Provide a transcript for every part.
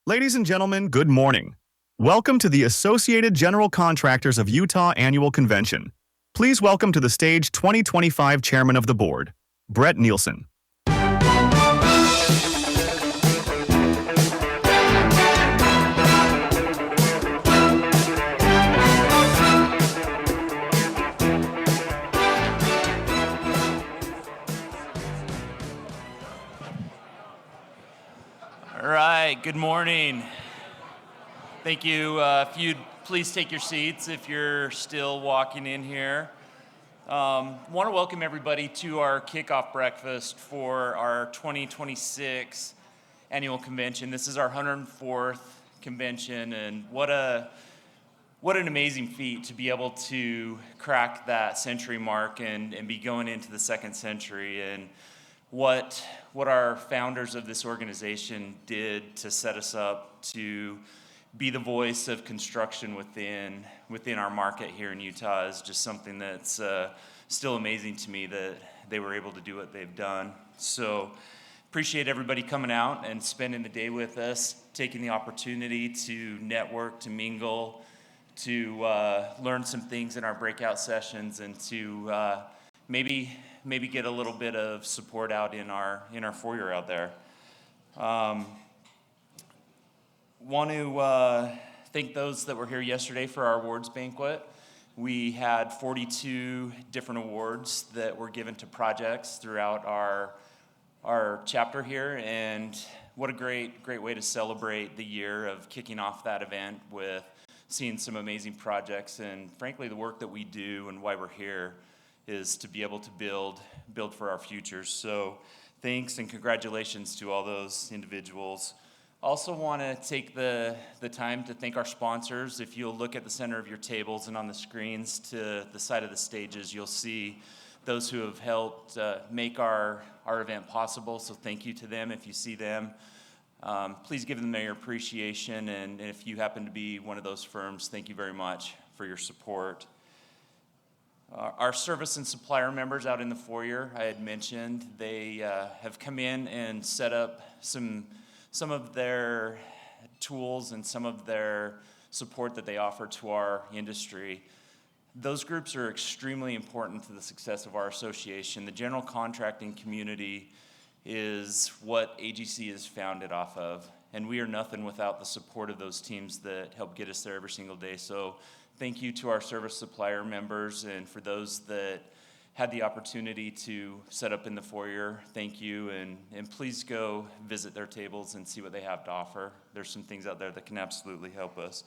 Ladies and gentlemen, good morning. Welcome to the Associated General Contractors of Utah Annual Convention. Please welcome to the stage 2025 Chairman of the Board, Brett Nielsen. All right, good morning. Thank you. If you'd please take your seats if you're still walking in here. Want to welcome everybody to our kickoff breakfast for our 2026 annual convention. This is our 104th convention, and what an amazing feat to be able to crack that century mark and be going into the second century, and what our founders of this organization did to set us up to be the voice of construction within our market here in Utah is just something that's still amazing to me that they were able to do what they've done. So appreciate everybody coming out and spending the day with us, taking the opportunity to network, to mingle, to learn some things in our breakout sessions, and to maybe get a little bit of support out in our foyer out there. Want to thank those that were here yesterday for our awards banquet. We had 42 different awards that were given to projects throughout our chapter here, and what a great way to celebrate the year of kicking off that event with seeing some amazing projects, and frankly the work that we do and why we're here is to be able to build for our futures. So thanks and congratulations to all those individuals. Also want to take the time to thank our sponsors. If you'll look at the center of your tables and on the screens to the side of the stages, you'll see those who have helped make our event possible. So thank you to them if you see them. Please give them their appreciation, and if you happen to be one of those firms, thank you very much for your support. Our service and supplier members out in the foyer, I had mentioned, they have come in and set up some of their tools and some of their support that they offer to our industry. Those groups are extremely important to the success of our association. The general contracting community is what AGC is founded off of, and we are nothing without the support of those teams that help get us there every single day. So thank you to our service supplier members, and for those that had the opportunity to set up in the foyer, thank you, and please go visit their tables and see what they have to offer. There's some things out there that can absolutely help us.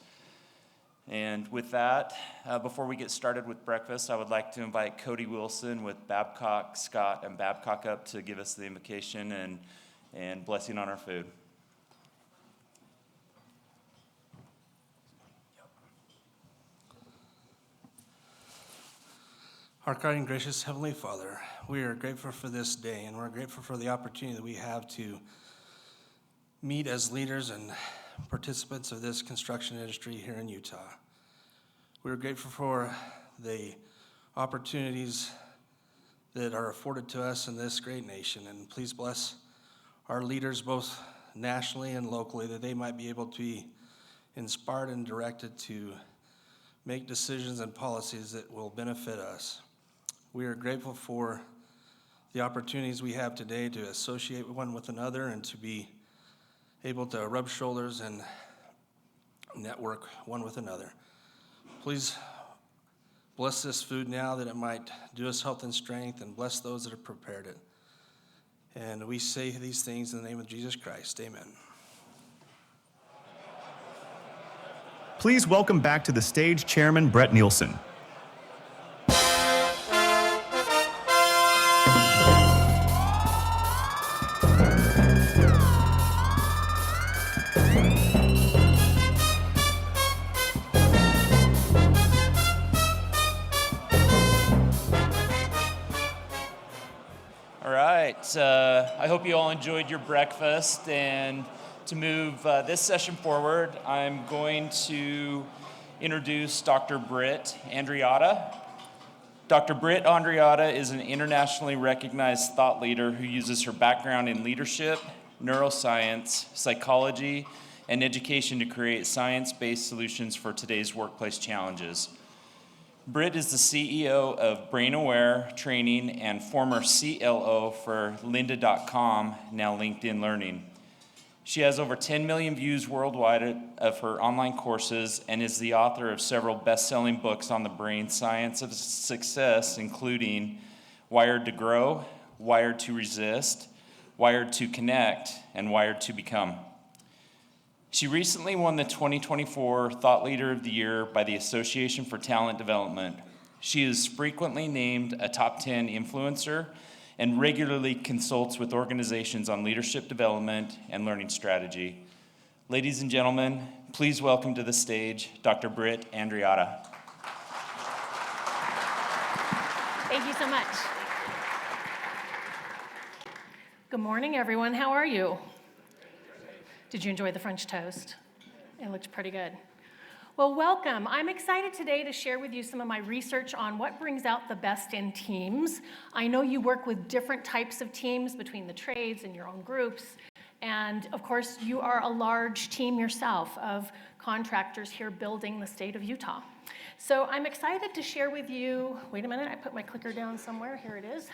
And with that, before we get started with breakfast, I would like to invite Cody Wilson with Babcock, Scott, and Babcock up to give us the invocation and blessing on our food. Our kind and gracious Heavenly Father, we are grateful for this day, and we're grateful for the opportunity that we have to meet as leaders and participants of this construction industry here in Utah. We're grateful for the opportunities that are afforded to us in this great nation, and please bless our leaders both nationally and locally, that they might be able to be inspired and directed to make decisions and policies that will benefit us. We are grateful for the opportunities we have today to associate one with another and to be able to rub shoulders and network one with another. Please bless this food now, that it might do us health and strength, and bless those that have prepared it. And we say these things in the name of Jesus Christ. Amen. Please welcome back to the stage Chairman Brett Nielsen. I hope you all enjoyed your breakfast, and to move this session forward, I'm going to introduce Dr. Britt Andriotta. Dr. Britt Andriotta is an internationally recognized thought leader who uses her background in leadership, neuroscience, psychology, and education to create science-based solutions for today's workplace challenges. Britt is the CEO of Brain Aware Training and former CLO for lynda.com, now LinkedIn Learning. She has over 10 million views worldwide of her online courses and is the author of several best-selling books on the brain science of success, including Wired to Grow, Wired to Resist, Wired to Connect, and Wired to Become. She recently won the 2024 Thought Leader of the Year by the Association for Talent Development. She is frequently named a top 10 influencer and regularly consults with organizations on leadership development and learning strategy. Ladies and gentlemen, please welcome to the stage Dr. Britt Andriotta. Thank you so much. Good morning, everyone. How are you? Did you enjoy the French toast? It looked pretty good. Well, welcome. I'm excited today to share with you some of my research on what brings out the best in teams. I know you work with different types of teams between the trades and your own groups. And of course, you are a large team yourself of contractors here building the state of Utah. So I'm excited to share with you, wait a minute, I put my clicker down somewhere, here it is.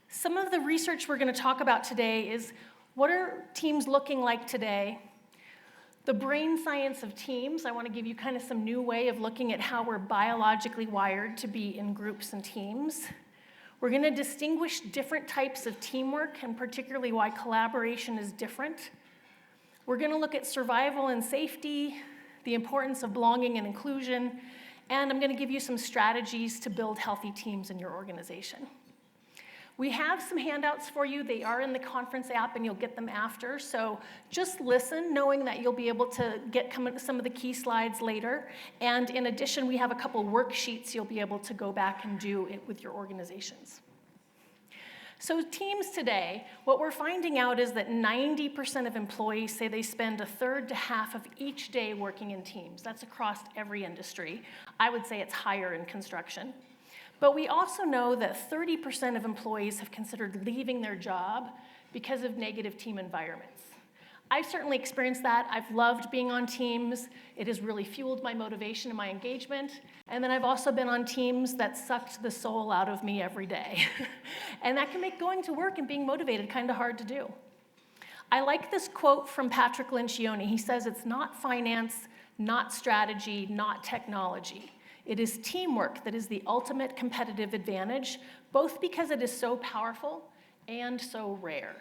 Some of the research we're going to talk about today is what are teams looking like today? The brain science of teams, I want to give you kind of some new way of looking at how we're biologically wired to be in groups and teams. We're going to distinguish different types of teamwork and particularly why collaboration is different. We're going to look at survival and safety, the importance of belonging and inclusion, and I'm going to give you some strategies to build healthy teams in your organization. We have some handouts for you. They are in the conference app, and you'll get them after. So just listen, knowing that you'll be able to get some of the key slides later. And in addition, we have a couple worksheets you'll be able to go back and do it with your organizations. So teams today, what we're finding out is that 90% of employees say they spend a third to half of each day working in teams. That's across every industry. I would say it's higher in construction. But we also know that 30% of employees have considered leaving their job because of negative team environments. I've certainly experienced that. I've loved being on teams. It has really fueled my motivation and my engagement. And then I've also been on teams that sucked the soul out of me every day. And that can make going to work and being motivated kind of hard to do. I like this quote from Patrick Lencioni. He says, "It's not finance, not strategy, not technology. It is teamwork that is the ultimate competitive advantage, both because it is so powerful and so rare."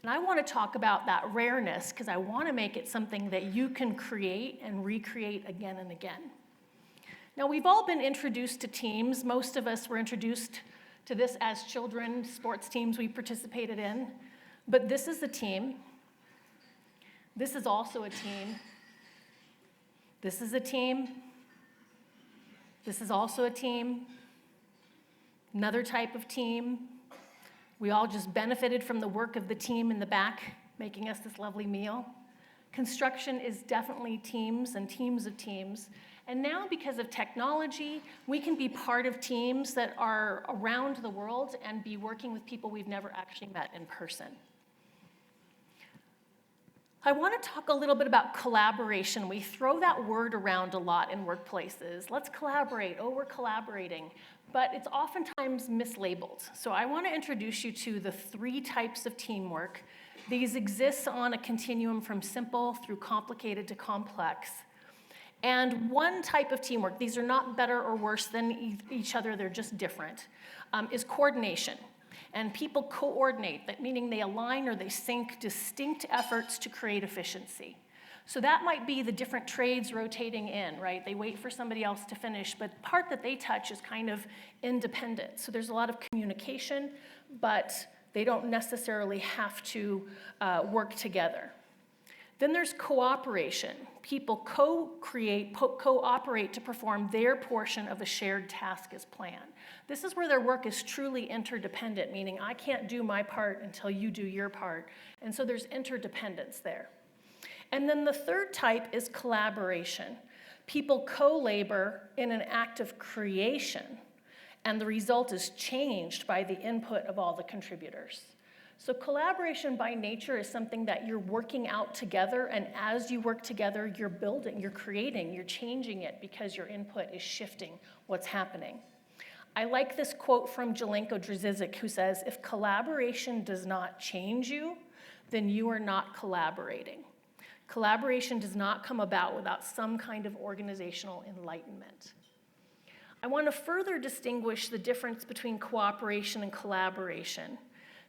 And I want to talk about that rareness because I want to make it something that you can create and recreate again and again. Now, we've all been introduced to teams. Most of us were introduced to this as children, sports teams we participated in. But this is a team. This is also a team. This is a team. This is also a team, another type of team. We all just benefited from the work of the team in the back, making us this lovely meal. Construction is definitely teams and teams of teams. And now, because of technology, we can be part of teams that are around the world and be working with people we've never actually met in person. I want to talk a little bit about collaboration. We throw that word around a lot in workplaces. Let's collaborate. Oh, we're collaborating. But it's oftentimes mislabeled. So I want to introduce you to the 3 types of teamwork. These exist on a continuum from simple through complicated to complex. And one type of teamwork, these are not better or worse than each other, they're just different, is coordination. And people coordinate, that meaning they align or they sync distinct efforts to create efficiency. So that might be the different trades rotating in, right? They wait for somebody else to finish, but the part that they touch is kind of independent. So there's a lot of communication, but they don't necessarily have to work together. Then there's cooperation. People cooperate to perform their portion of a shared task as planned. This is where their work is truly interdependent, meaning I can't do my part until you do your part. And so there's interdependence there. And then the third type is collaboration. People co-labor in an act of creation, and the result is changed by the input of all the contributors. So collaboration by nature is something that you're working out together, and as you work together, you're building, you're creating, you're changing it because your input is shifting what's happening. I like this quote from Jelenko Drzizic, who says, "If collaboration does not change you, then you are not collaborating." Collaboration does not come about without some kind of organizational enlightenment. I want to further distinguish the difference between cooperation and collaboration.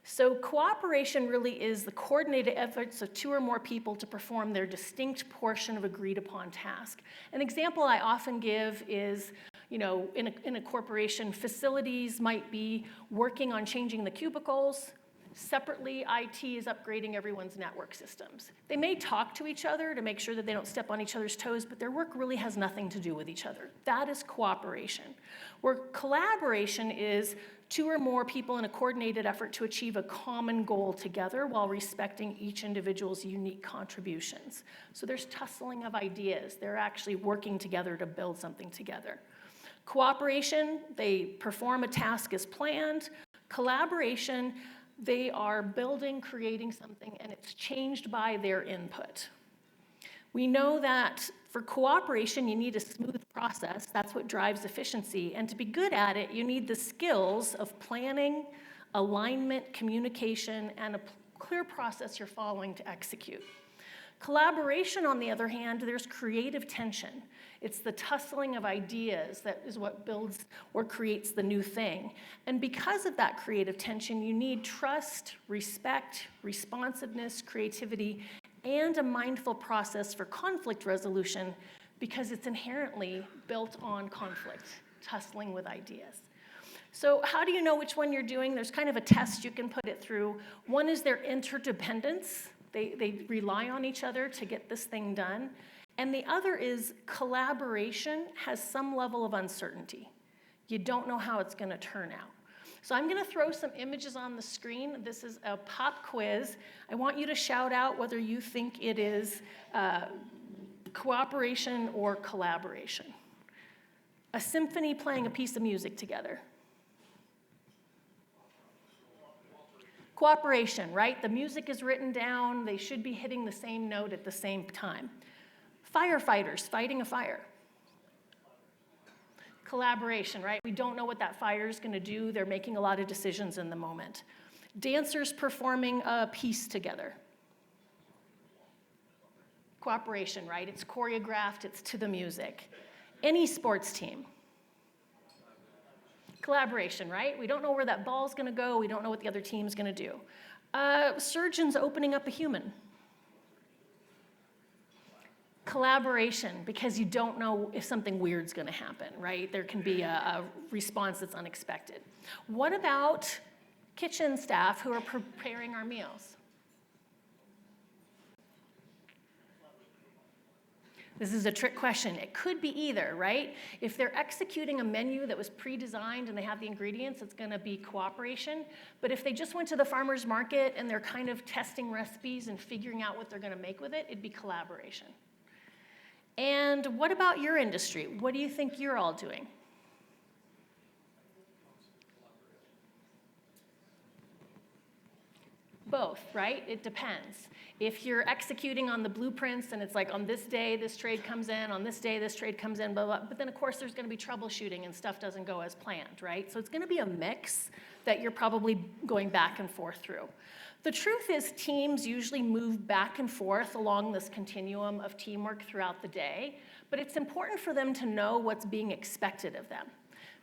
So cooperation really is the coordinated efforts of two or more people to perform their distinct portion of agreed upon task. An example I often give is, in a corporation, facilities might be working on changing the cubicles. Separately, IT is upgrading everyone's network systems. They may talk to each other to make sure that they don't step on each other's toes, but their work really has nothing to do with each other. That is cooperation. Where collaboration is two or more people in a coordinated effort to achieve a common goal together while respecting each individual's unique contributions. So there's tussling of ideas. They're actually working together to build something together. Cooperation, they perform a task as planned. Collaboration, they are building, creating something, and it's changed by their input. We know that for cooperation, you need a smooth process. That's what drives efficiency. And to be good at it, you need the skills of planning, alignment, communication, and a clear process you're following to execute. Collaboration, on the other hand, there's creative tension. It's the tussling of ideas that is what builds or creates the new thing. And because of that creative tension, you need trust, respect, responsiveness, creativity, and a mindful process for conflict resolution because it's inherently built on conflict, tussling with ideas. So how do you know which one you're doing? There's kind of a test you can put it through. One is their interdependence. They rely on each other to get this thing done. And the other is collaboration has some level of uncertainty. You don't know how it's going to turn out. So I'm going to throw some images on the screen. This is a pop quiz. I want you to shout out whether you think it is cooperation or collaboration. A symphony playing a piece of music together. Cooperation, right? The music is written down. They should be hitting the same note at the same time. Firefighters fighting a fire. Collaboration, right? We don't know what that fire is going to do. They're making a lot of decisions in the moment. Dancers performing a piece together. Cooperation, right? It's choreographed, it's to the music. Any sports team. Collaboration, right? We don't know where that ball's going to go. We don't know what the other team's going to do. Surgeons opening up a human. Collaboration, because you don't know if something weird's going to happen, right? There can be a response that's unexpected. What about kitchen staff who are preparing our meals? This is a trick question. It could be either, right? If they're executing a menu that was pre-designed and they have the ingredients, it's going to be cooperation. But if they just went to the farmer's market and they're kind of testing recipes and figuring out what they're going to make with it, it'd be collaboration. And what about your industry? What do you think you're all doing? Both, right? It depends. If you're executing on the blueprints and it's like on this day this trade comes in, on this day this trade comes in, blah, blah, but then of course there's going to be troubleshooting and stuff doesn't go as planned, right? So it's going to be a mix that you're probably going back and forth through. The truth is teams usually move back and forth along this continuum of teamwork throughout the day, but it's important for them to know what's being expected of them.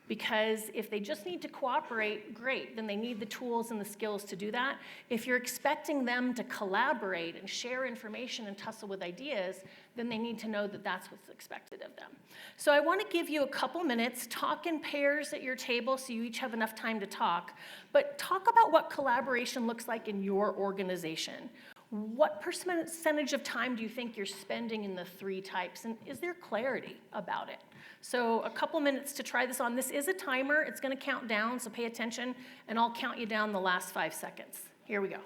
Because if they just need to cooperate, great, then they need the tools and the skills to do that. If you're expecting them to collaborate and share information and tussle with ideas, then they need to know that that's what's expected of them. So I want to give you a couple minutes, talk in pairs at your table so you each have enough time to talk, but talk about what collaboration looks like in your organization. What percentage of time do you think you're spending in the three types, and is there clarity about it? So a couple minutes to try this on. This is a timer. It's going to count down, so pay attention, and I'll count you down the last 5 seconds. Here we go.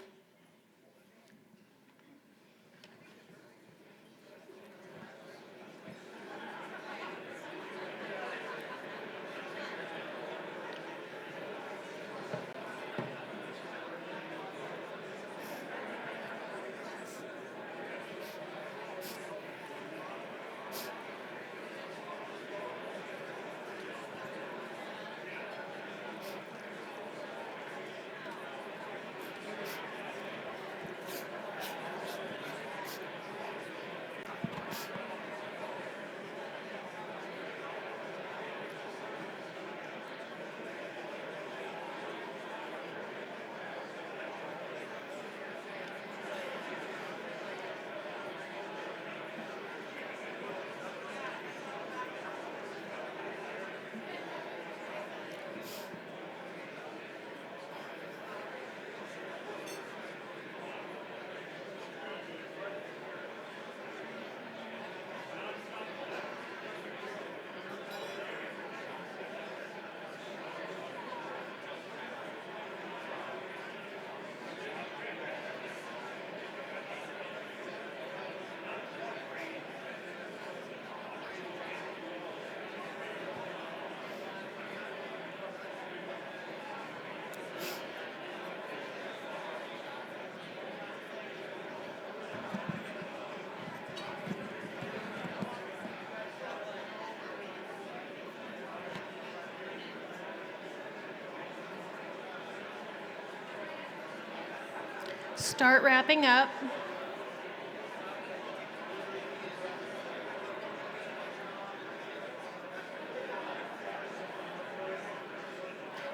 start wrapping up.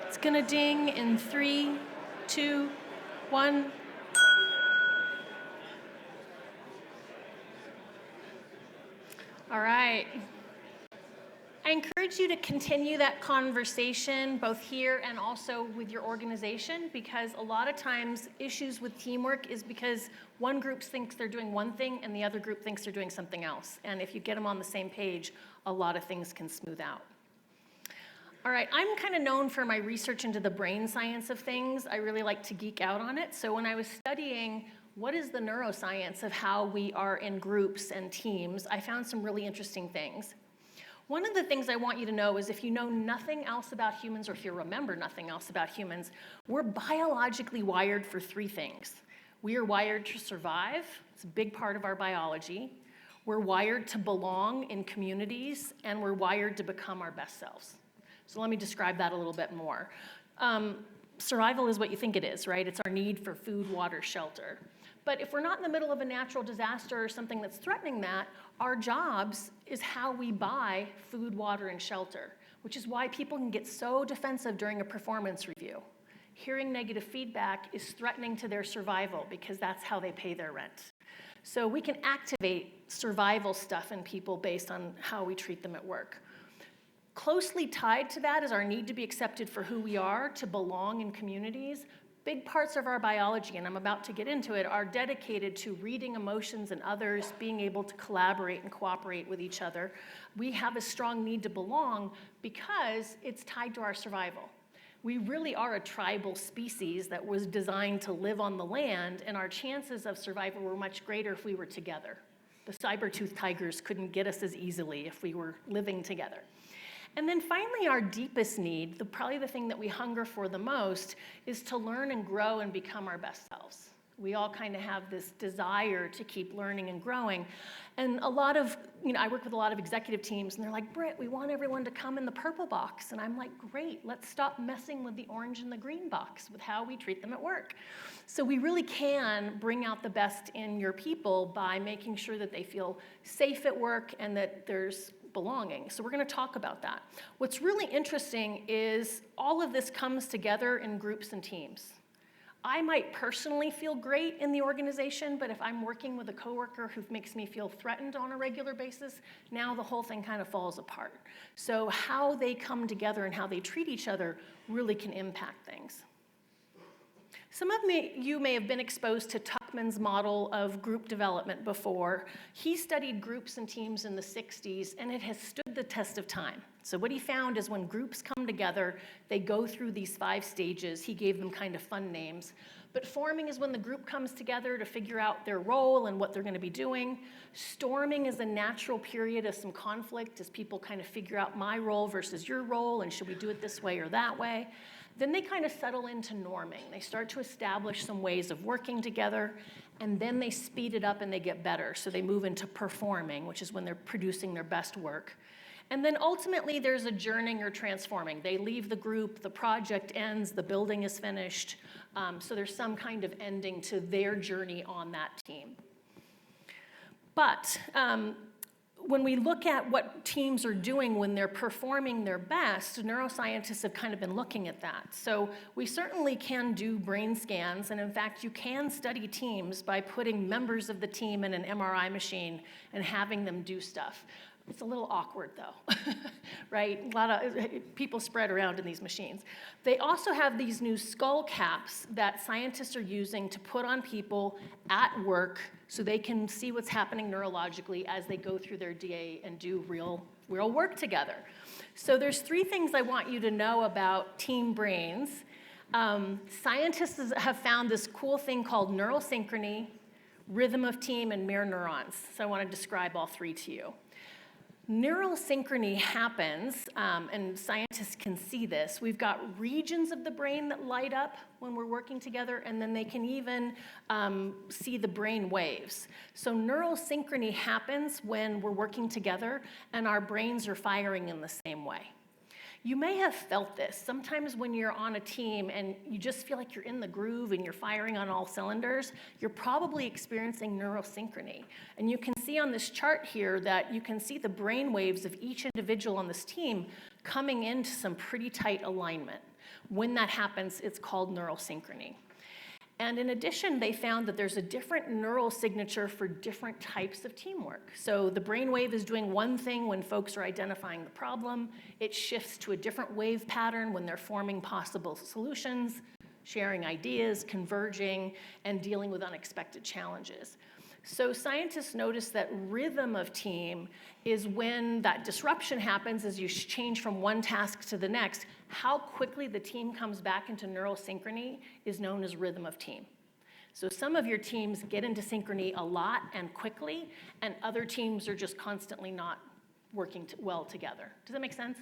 It's gonna ding in 3, 2, 1. All right. I encourage you to continue that conversation both here and also with your organization, because a lot of times issues with teamwork is because one group thinks they're doing one thing and the other group thinks they're doing something else. And if you get them on the same page, a lot of things can smooth out. All right, I'm kind of known for my research into the brain science of things. I really like to geek out on it. So when I was studying what is the neuroscience of how we are in groups and teams, I found some really interesting things. One of the things I want you to know is if you know nothing else about humans, or if you remember nothing else about humans, we're biologically wired for 3 things. We are wired to survive. It's a big part of our biology. We're wired to belong in communities, and we're wired to become our best selves. So let me describe that a little bit more. Survival is what you think it is, right? It's our need for food, water, shelter. But if we're not in the middle of a natural disaster or something that's threatening that, our jobs is how we buy food, water, and shelter, which is why people can get so defensive during a performance review. Hearing negative feedback is threatening to their survival because that's how they pay their rent. So we can activate survival stuff in people based on how we treat them at work. Closely tied to that is our need to be accepted for who we are, to belong in communities. Big parts of our biology, and I'm about to get into it, are dedicated to reading emotions in others, being able to collaborate and cooperate with each other. We have a strong need to belong because it's tied to our survival. We really are a tribal species that was designed to live on the land, and our chances of survival were much greater if we were together. The saber-toothed tigers couldn't get us as easily if we were living together. And then finally, our deepest need, probably the thing that we hunger for the most, is to learn and grow and become our best selves. We all kind of have this desire to keep learning and growing. And I work with a lot of executive teams, and they're like, Britt, we want everyone to come in the purple box. And I'm like, great, let's stop messing with the orange and the green box with how we treat them at work. So we really can bring out the best in your people by making sure that they feel safe at work and that there's belonging. So we're going to talk about that. What's really interesting is all of this comes together in groups and teams. I might personally feel great in the organization, but if I'm working with a coworker who makes me feel threatened on a regular basis, now the whole thing kind of falls apart. So how they come together and how they treat each other really can impact things. Some of you may have been exposed to Tuckman's model of group development before. He studied groups and teams in the 60s, and it has stood the test of time. So what he found is when groups come together, they go through these 5 stages. He gave them kind of fun names. But forming is when the group comes together to figure out their role and what they're going to be doing. Storming is a natural period of some conflict as people kind of figure out my role versus your role, and should we do it this way or that way. Then they kind of settle into norming. They start to establish some ways of working together, and then they speed it up and they get better. So they move into performing, which is when they're producing their best work. And then ultimately there's adjourning or transforming. They leave the group, the project ends, the building is finished. So there's some kind of ending to their journey on that team. But when we look at what teams are doing when they're performing their best, neuroscientists have kind of been looking at that. So we certainly can do brain scans, and in fact, you can study teams by putting members of the team in an MRI machine and having them do stuff. It's a little awkward though, right? A lot of people spread around in these machines. They also have these new skull caps that scientists are using to put on people at work so they can see what's happening neurologically as they go through their day and do real work together. So there's 3 things I want you to know about team brains. Scientists have found this cool thing called neural synchrony, rhythm of team, and mirror neurons. So I want to describe all 3 to you. Neural synchrony happens, and scientists can see this. We've got regions of the brain that light up when we're working together, and then they can even see the brain waves. So neural synchrony happens when we're working together, and our brains are firing in the same way. You may have felt this. Sometimes when you're on a team and you just feel like you're in the groove and you're firing on all cylinders, you're probably experiencing neurosynchrony. And you can see on this chart here that you can see the brain waves of each individual on this team coming into some pretty tight alignment. When that happens, it's called neurosynchrony. And in addition, they found that there's a different neural signature for different types of teamwork. So the brainwave is doing one thing when folks are identifying the problem. It shifts to a different wave pattern when they're forming possible solutions, sharing ideas, converging, and dealing with unexpected challenges. So scientists noticed that rhythm of team is when that disruption happens as you change from one task to the next. How quickly the team comes back into neural synchrony is known as rhythm of team. So some of your teams get into synchrony a lot and quickly, and other teams are just constantly not working well together. Does that make sense?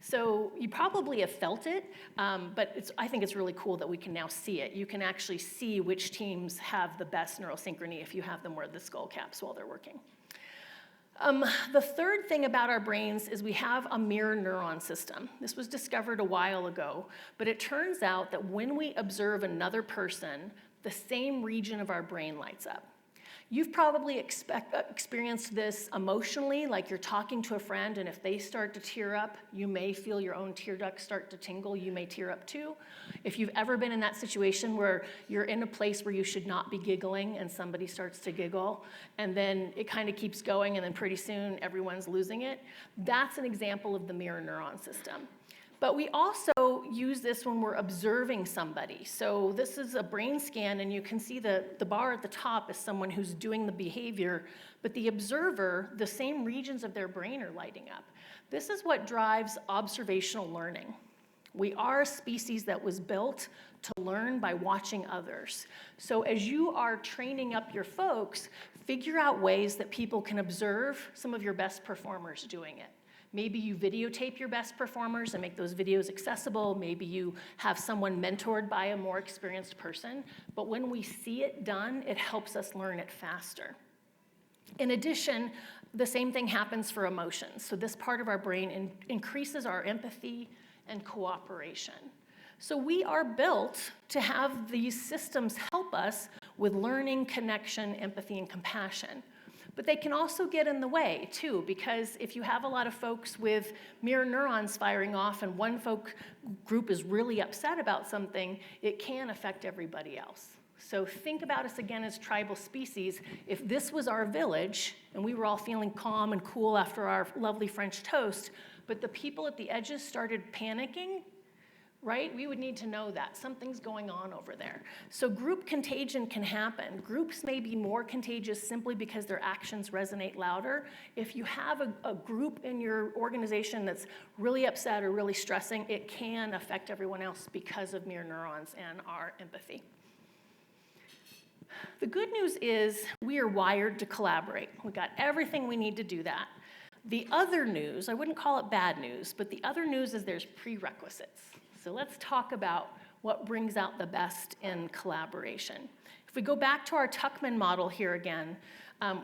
So you probably have felt it, but I think it's really cool that we can now see it. You can actually see which teams have the best neural synchrony if you have them wear the skull caps while they're working. The third thing about our brains is we have a mirror neuron system. This was discovered a while ago, but it turns out that when we observe another person, the same region of our brain lights up. You've probably experienced this emotionally, like you're talking to a friend, and if they start to tear up, you may feel your own tear ducts start to tingle. You may tear up too. If you've ever been in that situation where you're in a place where you should not be giggling and somebody starts to giggle, and then it kind of keeps going, and then pretty soon everyone's losing it, that's an example of the mirror neuron system. But we also use this when we're observing somebody. So this is a brain scan, and you can see the bar at the top is someone who's doing the behavior, but the observer, the same regions of their brain are lighting up. This is what drives observational learning. We are a species that was built to learn by watching others. So as you are training up your folks, figure out ways that people can observe some of your best performers doing it. Maybe you videotape your best performers and make those videos accessible. Maybe you have someone mentored by a more experienced person. But when we see it done, it helps us learn it faster. In addition, the same thing happens for emotions. So this part of our brain increases our empathy and cooperation. So we are built to have these systems help us with learning, connection, empathy, and compassion. But they can also get in the way, too, because if you have a lot of folks with mirror neurons firing off and one group is really upset about something, it can affect everybody else. So think about us again as tribal species. If this was our village and we were all feeling calm and cool after our lovely French toast, but the people at the edges started panicking, right? We would need to know that. Something's going on over there. So group contagion can happen. Groups may be more contagious simply because their actions resonate louder. If you have a group in your organization that's really upset or really stressing, it can affect everyone else because of mirror neurons and our empathy. The good news is we are wired to collaborate. We got everything we need to do that. The other news, I wouldn't call it bad news, but the other news is there's prerequisites. So let's talk about what brings out the best in collaboration. If we go back to our Tuckman model here again,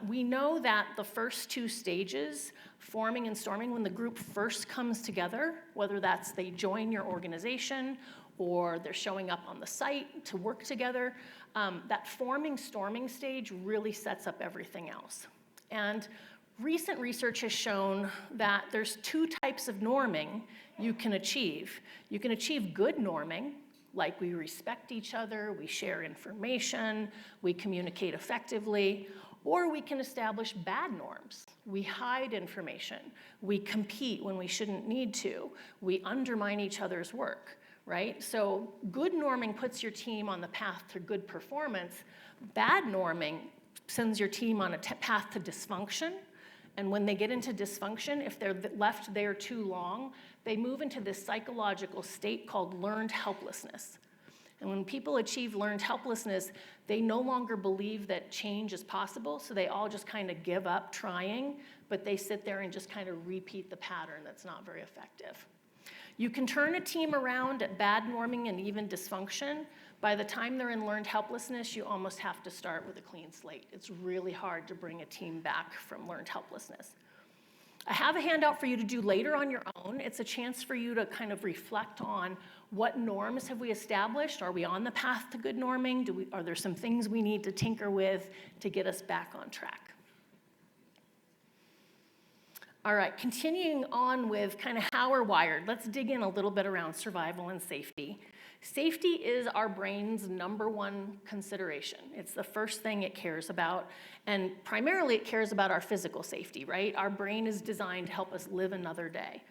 we know that the first two stages, forming and storming, when the group first comes together, whether that's they join your organization or they're showing up on the site to work together, that forming, storming stage really sets up everything else. And recent research has shown that there's two types of norming you can achieve. You can achieve good norming, like we respect each other, we share information, we communicate effectively, or we can establish bad norms. We hide information, we compete when we shouldn't need to, we undermine each other's work, right? So good norming puts your team on the path to good performance. Bad norming sends your team on a path to dysfunction. And when they get into dysfunction, if they're left there too long, they move into this psychological state called learned helplessness. And when people achieve learned helplessness, they no longer believe that change is possible, so they all just kind of give up trying, but they sit there and just kind of repeat the pattern that's not very effective. You can turn a team around at bad norming and even dysfunction. By the time they're in learned helplessness, you almost have to start with a clean slate. It's really hard to bring a team back from learned helplessness. I have a handout for you to do later on your own. It's a chance for you to kind of reflect on what norms have we established? Are we on the path to good norming? Are there some things we need to tinker with to get us back on track? All right, continuing on with kind of how we're wired, let's dig in a little bit around survival and safety. Safety is our brain's #1 consideration. It's the first thing it cares about, and primarily it cares about our physical safety, right? Our brain is designed to help us live another day.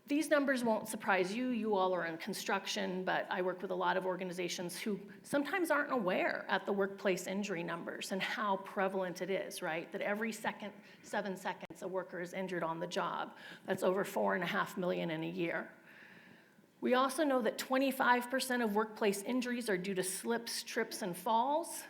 These numbers won't surprise you. You all are in construction, but I work with a lot of organizations who sometimes aren't aware at the workplace injury numbers and how prevalent it is, right? That every 7 seconds, a worker is injured on the job. That's over 4.5 million in a year. We also know that 25% of workplace injuries are due to slips, trips, and falls.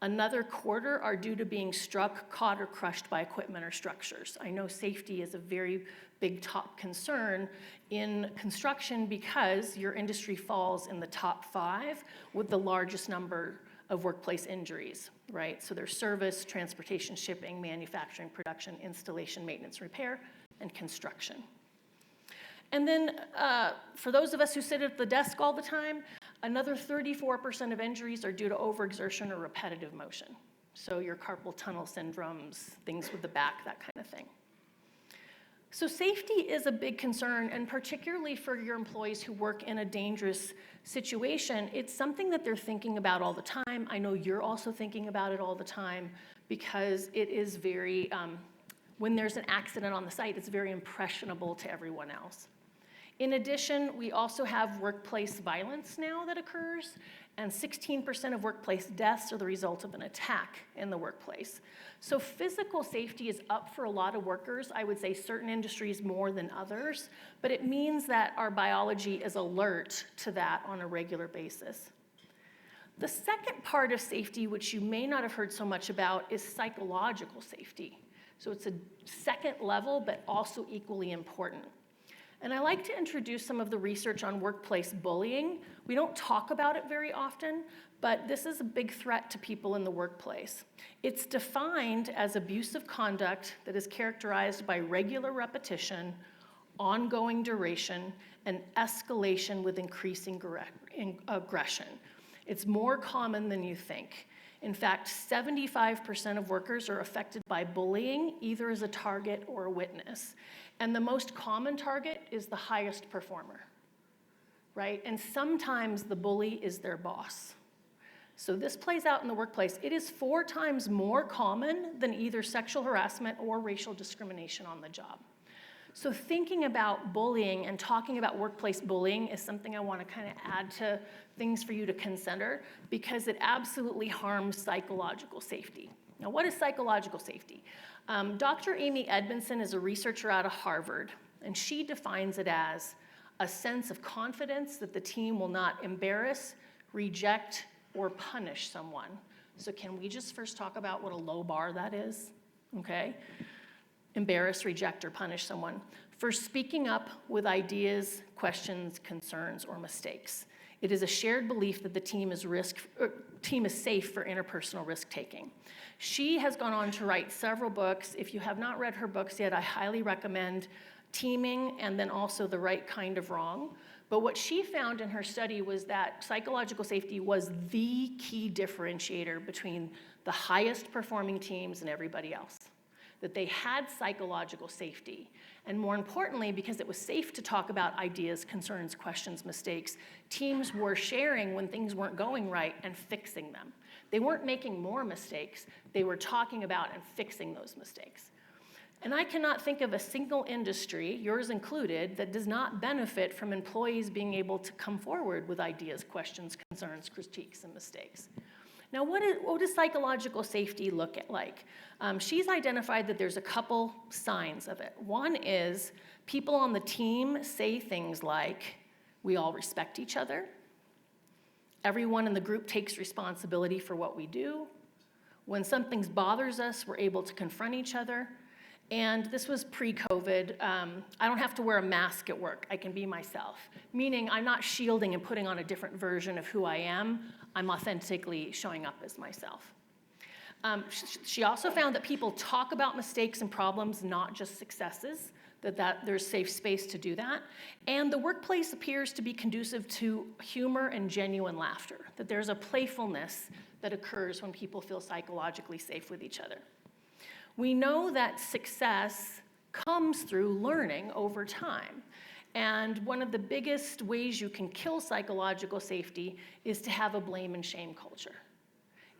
Another quarter are due to being struck, caught, or crushed by equipment or structures. I know safety is a very big top concern in construction because your industry falls in the top 5 with the largest number of workplace injuries, right? So there's service, transportation, shipping, manufacturing, production, installation, maintenance, repair, and construction. And then for those of us who sit at the desk all the time, another 34% of injuries are due to overexertion or repetitive motion. So your carpal tunnel syndromes, things with the back, that kind of thing. So safety is a big concern, and particularly for your employees who work in a dangerous situation, it's something that they're thinking about all the time. I know you're also thinking about it all the time because it is very, when there's an accident on the site, it's very impressionable to everyone else. In addition, we also have workplace violence now that occurs, and 16% of workplace deaths are the result of an attack in the workplace. So physical safety is up for a lot of workers. I would say certain industries more than others, but it means that our biology is alert to that on a regular basis. The second part of safety, which you may not have heard so much about, is psychological safety. So it's a second level, but also equally important. And I like to introduce some of the research on workplace bullying. We don't talk about it very often, but this is a big threat to people in the workplace. It's defined as abusive conduct that is characterized by regular repetition, ongoing duration, and escalation with increasing aggression. It's more common than you think. In fact, 75% of workers are affected by bullying, either as a target or a witness. And the most common target is the highest performer, right? And sometimes the bully is their boss. So this plays out in the workplace. It is 4 times more common than either sexual harassment or racial discrimination on the job. So thinking about bullying and talking about workplace bullying is something I want to kind of add to things for you to consider because it absolutely harms psychological safety. Now, what is psychological safety? Dr. Amy Edmondson is a researcher out of Harvard, and she defines it as a sense of confidence that the team will not embarrass, reject, or punish someone. So can we just first talk about what a low bar that is? Okay? Embarrass, reject, or punish someone for speaking up with ideas, questions, concerns, or mistakes. It is a shared belief that the team is safe for interpersonal risk-taking. She has gone on to write several books. If you have not read her books yet, I highly recommend Teaming and then also The Right Kind of Wrong. But what she found in her study was that psychological safety was the key differentiator between the highest performing teams and everybody else. That they had psychological safety. And more importantly, because it was safe to talk about ideas, concerns, questions, mistakes, teams were sharing when things weren't going right and fixing them. They weren't making more mistakes, they were talking about and fixing those mistakes. And I cannot think of a single industry, yours included, that does not benefit from employees being able to come forward with ideas, questions, concerns, critiques, and mistakes. Now, what does psychological safety look like? She's identified that there's a couple signs of it. One is people on the team say things like, we all respect each other. Everyone in the group takes responsibility for what we do. When something bothers us, we're able to confront each other. And this was pre-COVID. I don't have to wear a mask at work. I can be myself, meaning I'm not shielding and putting on a different version of who I am. I'm authentically showing up as myself. She also found that people talk about mistakes and problems, not just successes, that there's safe space to do that. And the workplace appears to be conducive to humor and genuine laughter, that there's a playfulness that occurs when people feel psychologically safe with each other. We know that success comes through learning over time. And one of the biggest ways you can kill psychological safety is to have a blame and shame culture.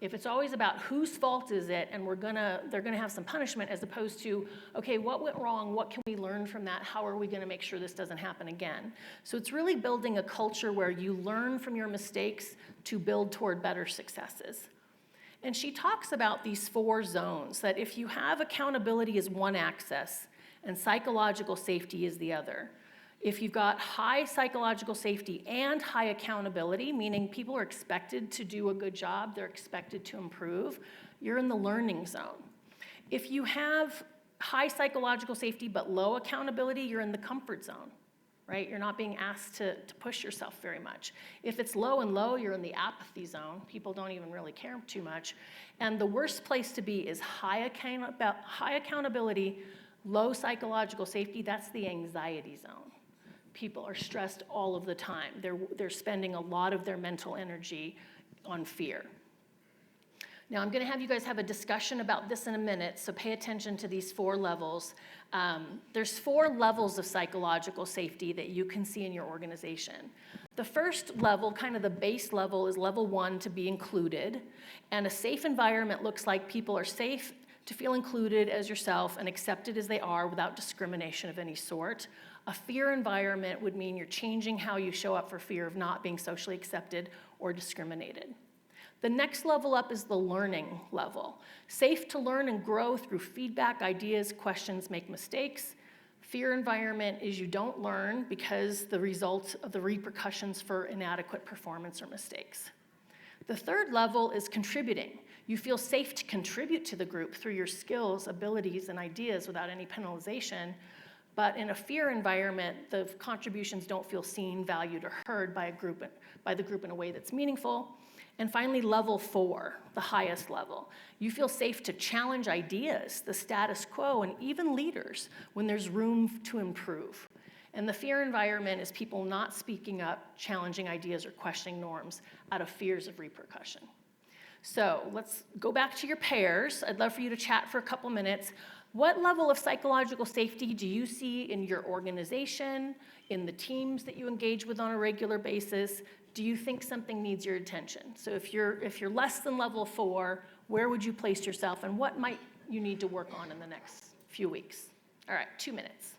If it's always about whose fault is it, and they're gonna have some punishment, as opposed to, okay, what went wrong? What can we learn from that? How are we gonna make sure this doesn't happen again? So it's really building a culture where you learn from your mistakes to build toward better successes. And she talks about these 4 zones, that if you have accountability as one axis and psychological safety is the other, if you've got high psychological safety and high accountability, meaning people are expected to do a good job, they're expected to improve, you're in the learning zone. If you have high psychological safety but low accountability, you're in the comfort zone, right? You're not being asked to push yourself very much. If it's low and low, you're in the apathy zone. People don't even really care too much. And the worst place to be is high accountability, low psychological safety. That's the anxiety zone. People are stressed all of the time. They're spending a lot of their mental energy on fear. Now, I'm going to have you guys have a discussion about this in a minute, so pay attention to these 4 levels. There's 4 levels of psychological safety that you can see in your organization. The first level, kind of the base level, is level 1, to be included. And a safe environment looks like people are safe to feel included as yourself and accepted as they are without discrimination of any sort. A fear environment would mean you're changing how you show up for fear of not being socially accepted or discriminated. The next level up is the learning level. Safe to learn and grow through feedback, ideas, questions, make mistakes. Fear environment is you don't learn because the result of the repercussions for inadequate performance or mistakes. The third level is contributing. You feel safe to contribute to the group through your skills, abilities, and ideas without any penalization. But in a fear environment, the contributions don't feel seen, valued, or heard by the group in a way that's meaningful. And finally, level 4, the highest level. You feel safe to challenge ideas, the status quo, and even leaders when there's room to improve. And the fear environment is people not speaking up, challenging ideas, or questioning norms out of fears of repercussion. So let's go back to your pairs. I'd love for you to chat for a couple minutes. What level of psychological safety do you see in your organization, in the teams that you engage with on a regular basis? Do you think something needs your attention? So if you're less than level 4, where would you place yourself, and what might you need to work on in the next few weeks? All right, 2 minutes.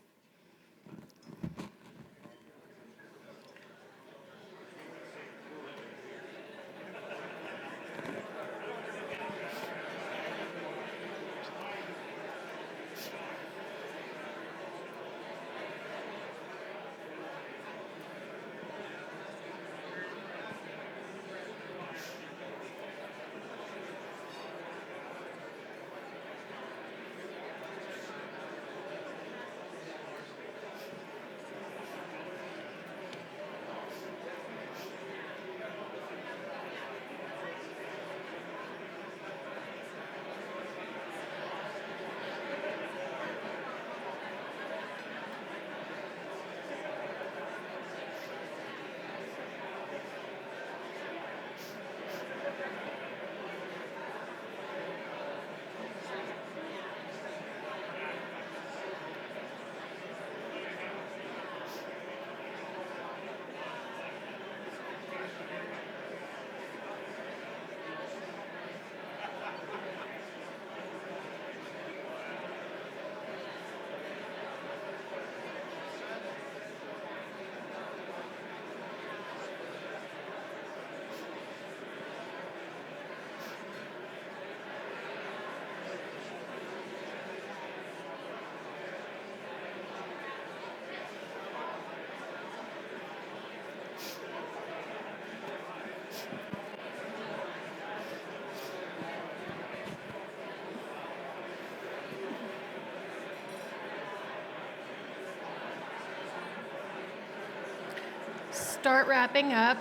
Start wrapping up.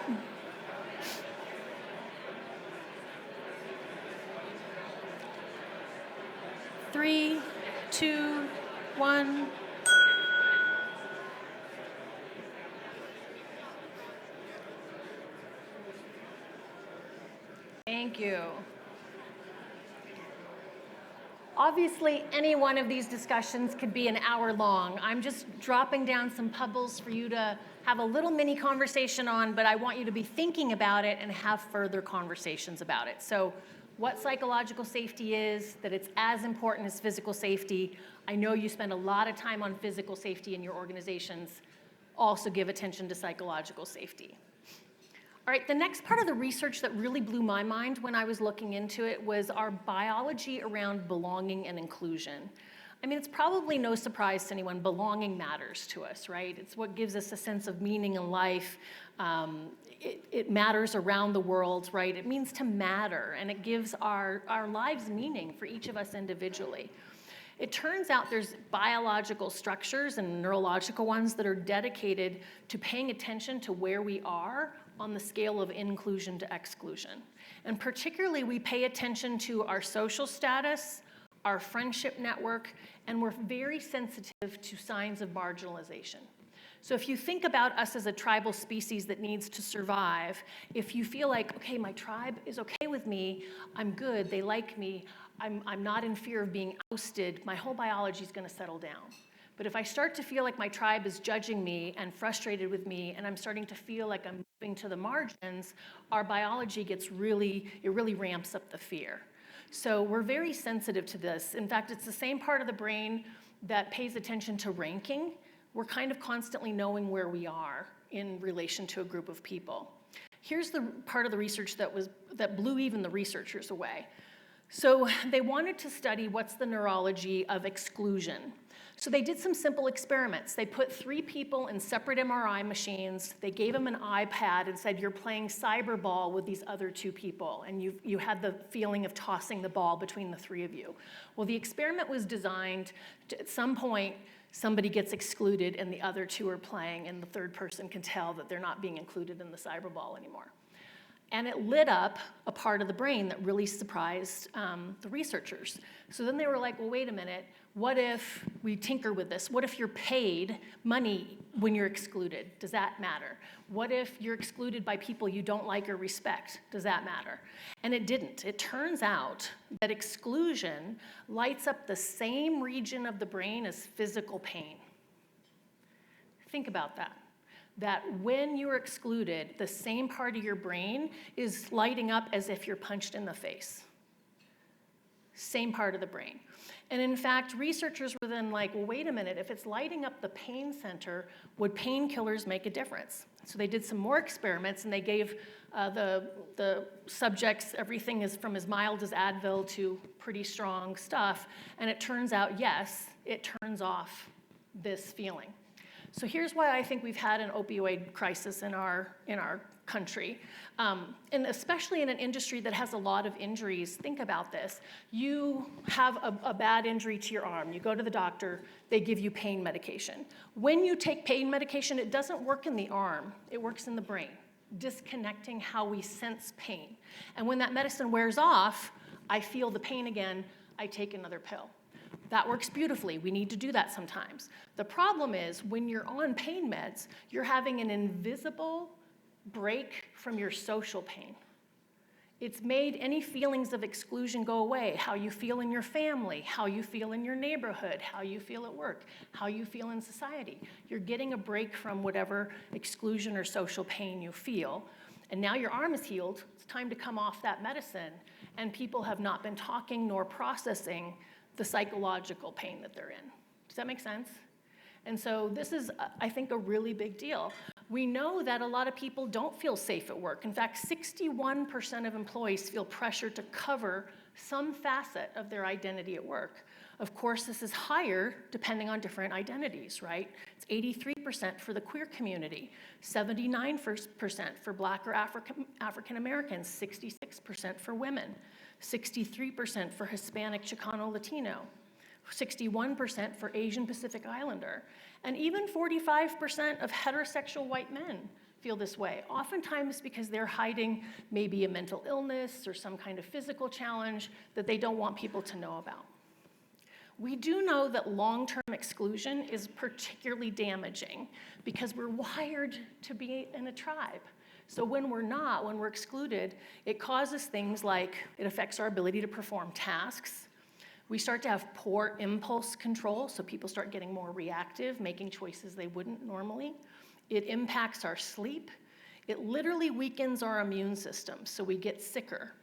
3, 2, 1. Thank you. Obviously, any one of these discussions could be an hour long. I'm just dropping down some pebbles for you to have a little mini conversation on, but I want you to be thinking about it and have further conversations about it. So what psychological safety is, that it's as important as physical safety. I know you spend a lot of time on physical safety in your organizations. Also give attention to psychological safety. All right, the next part of the research that really blew my mind when I was looking into it was our biology around belonging and inclusion. I mean, it's probably no surprise to anyone, belonging matters to us, right? It's what gives us a sense of meaning in life. It matters around the world, right? It means to matter, and it gives our lives meaning for each of us individually. It turns out there's biological structures and neurological ones that are dedicated to paying attention to where we are on the scale of inclusion to exclusion. And particularly, we pay attention to our social status, our friendship network, and we're very sensitive to signs of marginalization. So if you think about us as a tribal species that needs to survive, if you feel like, okay, my tribe is okay with me, I'm good, they like me, I'm not in fear of being ousted, my whole biology is going to settle down. But if I start to feel like my tribe is judging me and frustrated with me, and I'm starting to feel like I'm moving to the margins, our biology gets really ramps up the fear. So we're very sensitive to this. In fact, it's the same part of the brain that pays attention to ranking. We're kind of constantly knowing where we are in relation to a group of people. Here's the part of the research that blew even the researchers away. So they wanted to study what's the neurology of exclusion. So they did some simple experiments. They put 3 people in separate MRI machines. They gave them an iPad and said, you're playing cyberball with these other 2 people, and you had the feeling of tossing the ball between the 3 of you. Well, the experiment was designed to, at some point, somebody gets excluded and the other 2 are playing, and the third person can tell that they're not being included in the cyberball anymore. And it lit up a part of the brain that really surprised the researchers. So then they were like, well, wait a minute, what if we tinker with this? What if you're paid money when you're excluded? Does that matter? What if you're excluded by people you don't like or respect? Does that matter? And it didn't. It turns out that exclusion lights up the same region of the brain as physical pain. Think about that. That when you're excluded, the same part of your brain is lighting up as if you're punched in the face. Same part of the brain. And in fact, researchers were then like, well, wait a minute, if it's lighting up the pain center, would painkillers make a difference? So they did some more experiments, and they gave the subjects everything is from as mild as Advil to pretty strong stuff, and it turns out, yes, it turns off this feeling. So here's why I think we've had an opioid crisis in our country, and especially in an industry that has a lot of injuries. Think about this. You have a bad injury to your arm. You go to the doctor. They give you pain medication. When you take pain medication, it doesn't work in the arm. It works in the brain, disconnecting how we sense pain. And when that medicine wears off, I feel the pain again. I take another pill. That works beautifully. We need to do that sometimes. The problem is when you're on pain meds, you're having an invisible break from your social pain. It's made any feelings of exclusion go away. How you feel in your family, how you feel in your neighborhood, how you feel at work, how you feel in society. You're getting a break from whatever exclusion or social pain you feel. And now your arm is healed. It's time to come off that medicine. And people have not been talking nor processing the psychological pain that they're in. Does that make sense? And so this is, I think, a really big deal. We know that a lot of people don't feel safe at work. In fact, 61% of employees feel pressure to cover some facet of their identity at work. Of course, this is higher depending on different identities, right? It's 83% for the queer community, 79% for Black or African Americans, 66% for women, 63% for Hispanic, Chicano, Latino, 61% for Asian Pacific Islander, and even 45% of heterosexual white men feel this way, oftentimes because they're hiding maybe a mental illness or some kind of physical challenge that they don't want people to know about. We do know that long-term exclusion is particularly damaging because we're wired to be in a tribe. So when we're not, when we're excluded, it causes things like it affects our ability to perform tasks. We start to have poor impulse control, so people start getting more reactive, making choices they wouldn't normally. It impacts our sleep. It literally weakens our immune system, so we get sicker.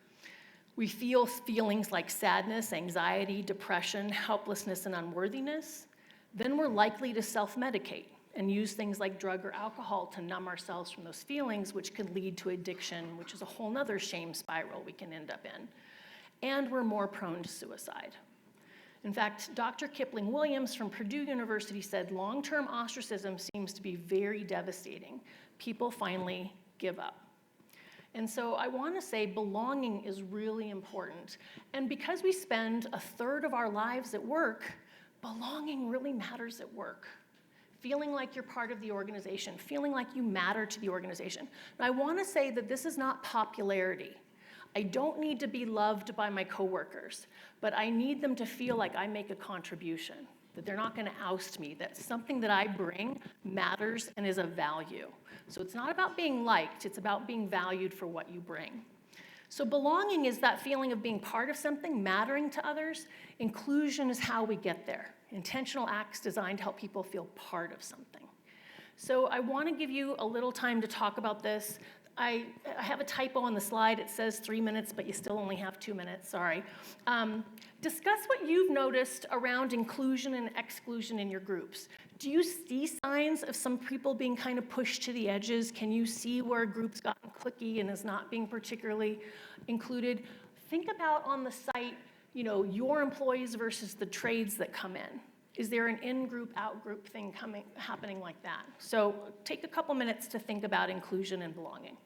We feel feelings like sadness, anxiety, depression, helplessness, and unworthiness. Then we're likely to self-medicate and use things like drug or alcohol to numb ourselves from those feelings, which could lead to addiction, which is a whole nother shame spiral we can end up in. And we're more prone to suicide. In fact, Dr. Kipling Williams from Purdue University said long-term ostracism seems to be very devastating. People finally give up. And so I want to say belonging is really important. And because we spend a third of our lives at work, belonging really matters at work. Feeling like you're part of the organization, feeling like you matter to the organization. Now, I want to say that this is not popularity. I don't need to be loved by my coworkers, but I need them to feel like I make a contribution, that they're not going to oust me, that something that I bring matters and is of value. So it's not about being liked, it's about being valued for what you bring. So belonging is that feeling of being part of something, mattering to others. Inclusion is how we get there. Intentional acts designed to help people feel part of something. So I want to give you a little time to talk about this. I have a typo on the slide. It says 3 minutes, but you still only have 2 minutes, sorry. Discuss what you've noticed around inclusion and exclusion in your groups. Do you see signs of some people being kind of pushed to the edges? Can you see where a group's gotten cliquey and is not being particularly included? Think about on the site, your employees versus the trades that come in. Is there an in-group, out-group thing happening like that? So take a couple minutes to think about inclusion and belonging.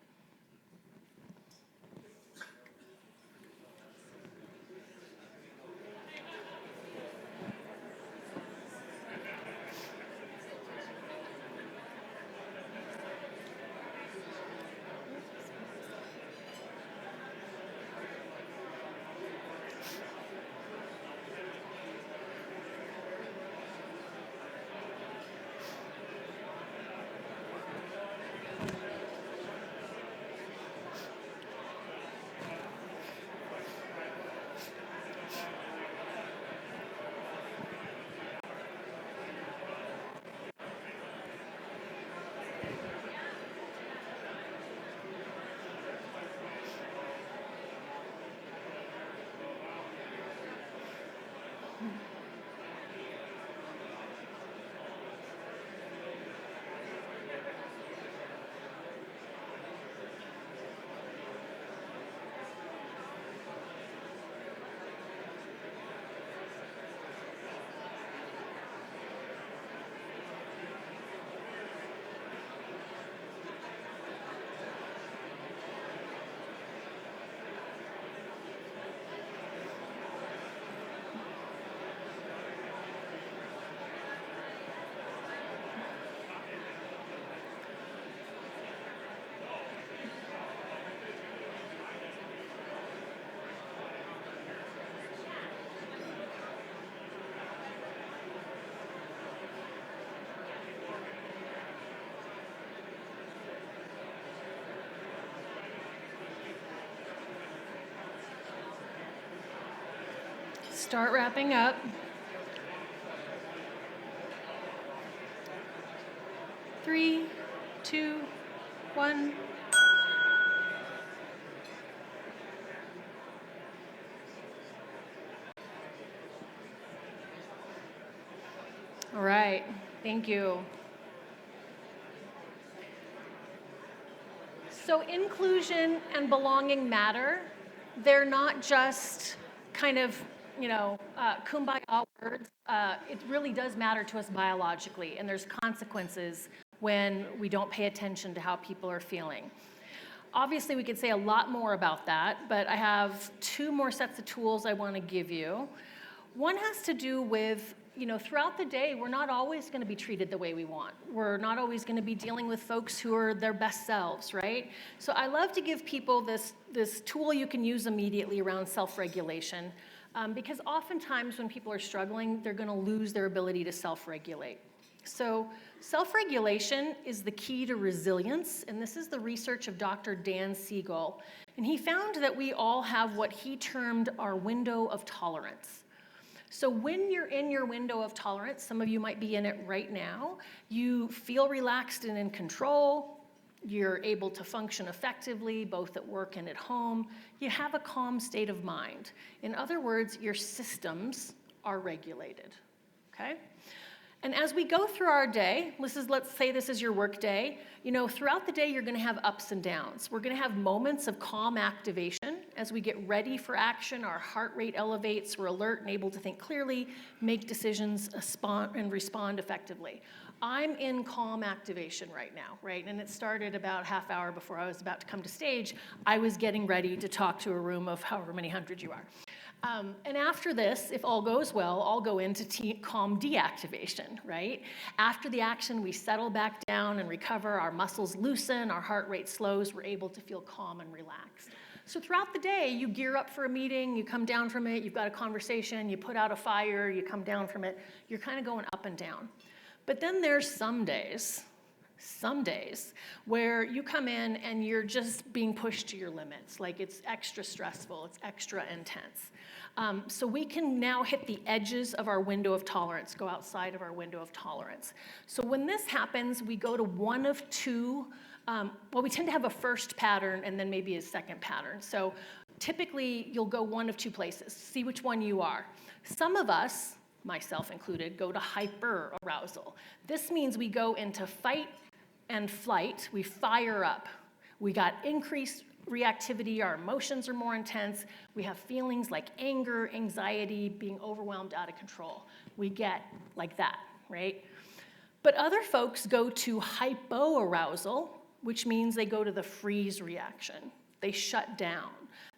Start wrapping up. Three, two, one. All right, thank you. So inclusion and belonging matter. They're not just kind of, kumbaya words. It really does matter to us biologically, and there's consequences when we don't pay attention to how people are feeling. Obviously, we could say a lot more about that, but I have 2 more sets of tools I want to give you. One has to do with, throughout the day, we're not always going to be treated the way we want. We're not always going to be dealing with folks who are their best selves, right? So I love to give people this tool you can use immediately around self-regulation. because oftentimes when people are struggling, they're going to lose their ability to self-regulate. So self-regulation is the key to resilience, and this is the research of Dr. Dan Siegel. And he found that we all have what he termed our window of tolerance. So when you're in your window of tolerance, some of you might be in it right now, you feel relaxed and in control, you're able to function effectively, both at work and at home, you have a calm state of mind. In other words, your systems are regulated, okay? And as we go through our day, let's say this is your work day, throughout the day you're gonna have ups and downs. We're gonna have moments of calm activation. As we get ready for action, our heart rate elevates, we're alert and able to think clearly, make decisions, and respond effectively. I'm in calm activation right now, right? And it started about half hour before I was about to come to stage. I was getting ready to talk to a room of however many hundred you are. And after this, if all goes well, I'll go into calm deactivation, right? After the action, we settle back down and recover, our muscles loosen, our heart rate slows, we're able to feel calm and relaxed. So throughout the day, you gear up for a meeting, you come down from it, you've got a conversation, you put out a fire, you come down from it, you're kind of going up and down. But then there's some days where you come in and you're just being pushed to your limits, like it's extra stressful, it's extra intense. So we can now hit the edges of our window of tolerance, go outside of our window of tolerance. So when this happens, we go to one of two, we tend to have a first pattern and then maybe a second pattern. So typically you'll go one of two places, see which one you are. Some of us, myself included, go to hyperarousal. This means we go into fight and flight, we fire up. We got increased reactivity, our emotions are more intense, we have feelings like anger, anxiety, being overwhelmed, out of control. We get like that, right? But other folks go to hypoarousal, which means they go to the freeze reaction. They shut down.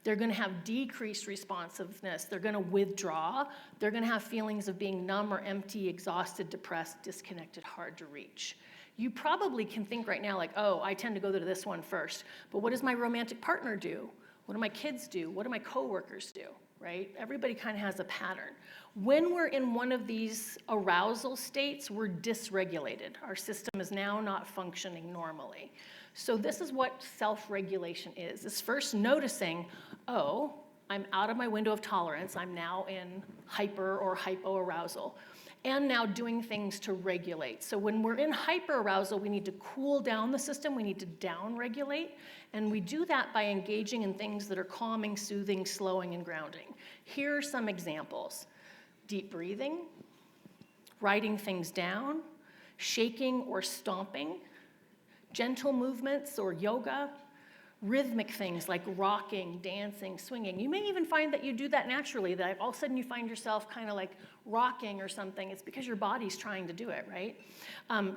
They're gonna have decreased responsiveness. They're gonna withdraw. They're gonna have feelings of being numb or empty, exhausted, depressed, disconnected, hard to reach. You probably can think right now like, oh, I tend to go to this one first, but what does my romantic partner do? What do my kids do? What do my coworkers do, right? Everybody kind of has a pattern. When we're in one of these arousal states, we're dysregulated. Our system is now not functioning normally. So this is what self-regulation is. It's first noticing, oh, I'm out of my window of tolerance. I'm now in hyper or hypoarousal. And now doing things to regulate. So when we're in hyperarousal, we need to cool down the system, we need to down-regulate, and we do that by engaging in things that are calming, soothing, slowing, and grounding. Here are some examples. Deep breathing, writing things down, shaking or stomping, gentle movements or yoga, rhythmic things like rocking, dancing, swinging. You may even find that you do that naturally, that all of a sudden you find yourself kind of like rocking or something. It's because your body's trying to do it, right?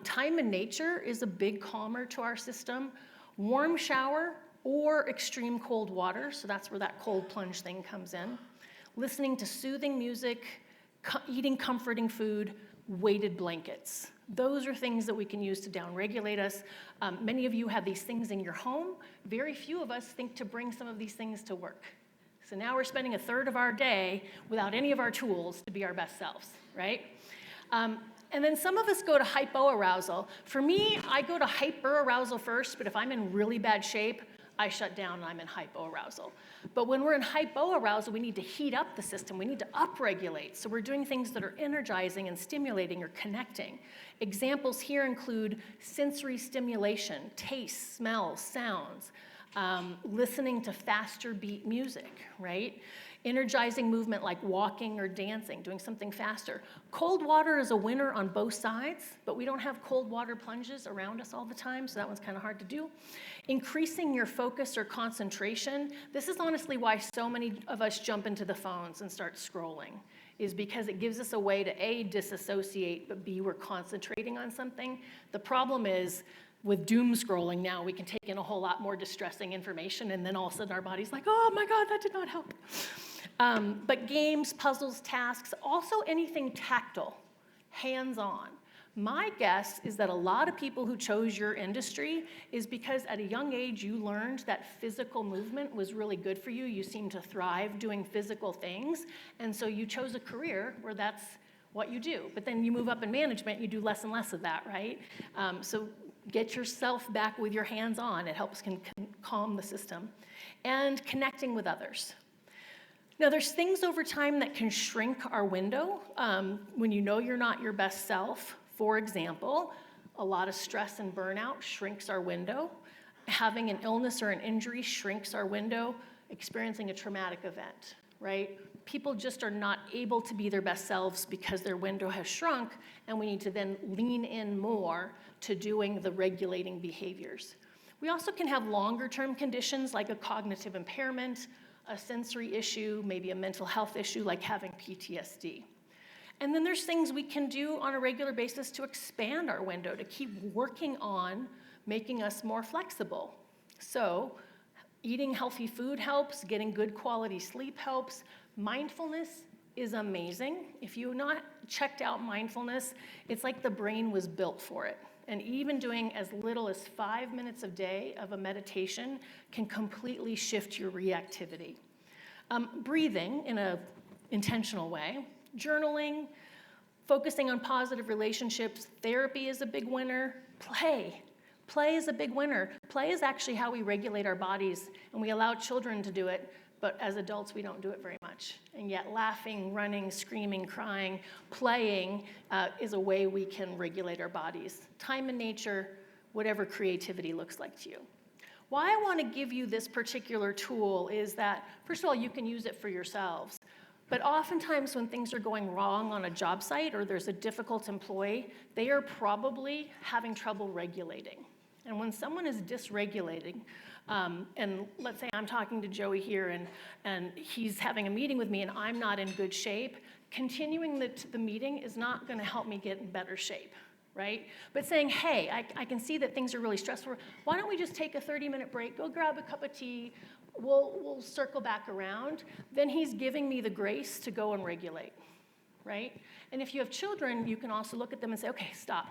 Time in nature is a big calmer to our system. Warm shower or extreme cold water, so that's where that cold plunge thing comes in. Listening to soothing music, eating comforting food, weighted blankets. Those are things that we can use to downregulate us. Many of you have these things in your home. Very few of us think to bring some of these things to work. So now we're spending a third of our day without any of our tools to be our best selves, right? And then some of us go to hypoarousal. For me, I go to hyperarousal first, but if I'm in really bad shape, I shut down and I'm in hypoarousal. But when we're in hypoarousal, we need to heat up the system. We need to upregulate. So we're doing things that are energizing and stimulating or connecting. Examples here include sensory stimulation, taste, smells, sounds, listening to faster beat music, right? Energizing movement like walking or dancing, doing something faster. Cold water is a winner on both sides, but we don't have cold water plunges around us all the time, so that one's kind of hard to do. Increasing your focus or concentration. This is honestly why so many of us jump into the phones and start scrolling, is because it gives us a way to A, disassociate, but B, we're concentrating on something. The problem is, with doom scrolling now, we can take in a whole lot more distressing information, and then all of a sudden our body's like, oh my God, that did not help. But games, puzzles, tasks, also anything tactile, hands-on, My guess is that a lot of people who chose your industry is because at a young age you learned that physical movement was really good for you. You seemed to thrive doing physical things, and so you chose a career where that's what you do. But then you move up in management, you do less and less of that, right? So get yourself back with your hands on. It helps can calm the system. And connecting with others. Now, there's things over time that can shrink our window when you know you're not your best self. For example, a lot of stress and burnout shrinks our window. Having an illness or an injury shrinks our window. Experiencing a traumatic event, right? People just are not able to be their best selves because their window has shrunk, and we need to then lean in more to doing the regulating behaviors. We also can have longer-term conditions like a cognitive impairment, a sensory issue, maybe a mental health issue like having PTSD. And then there's things we can do on a regular basis to expand our window, to keep working on making us more flexible. So eating healthy food helps, getting good quality sleep helps. Mindfulness is amazing. If you've not checked out mindfulness, it's like the brain was built for it. And even doing as little as 5 minutes a day of a meditation can completely shift your reactivity. Breathing in an intentional way, journaling, focusing on positive relationships, therapy is a big winner, play. Play is a big winner. Play is actually how we regulate our bodies, and we allow children to do it, but as adults, we don't do it very much. And yet laughing, running, screaming, crying, playing is a way we can regulate our bodies. Time in nature, whatever creativity looks like to you. Why I want to give you this particular tool is that, first of all, you can use it for yourselves. But oftentimes when things are going wrong on a job site or there's a difficult employee, they are probably having trouble regulating. And when someone is dysregulating, and let's say I'm talking to Joey here and he's having a meeting with me and I'm not in good shape, continuing the meeting is not going to help me get in better shape, right? But saying, hey, I can see that things are really stressful. Why don't we just take a 30-minute break, go grab a cup of tea, we'll circle back around. Then he's giving me the grace to go and regulate, right? And if you have children, you can also look at them and say, okay, stop.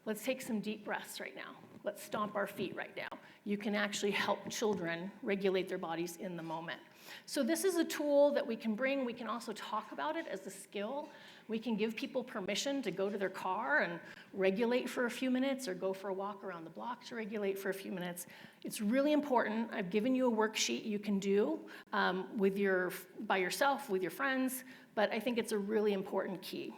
Let's take some deep breaths right now. Let's stomp our feet right now. You can actually help children regulate their bodies in the moment. So this is a tool that we can bring. We can also talk about it as a skill. We can give people permission to go to their car and regulate for a few minutes or go for a walk around the block to regulate for a few minutes. It's really important. I've given you a worksheet you can do by yourself, with your friends, but I think it's a really important key.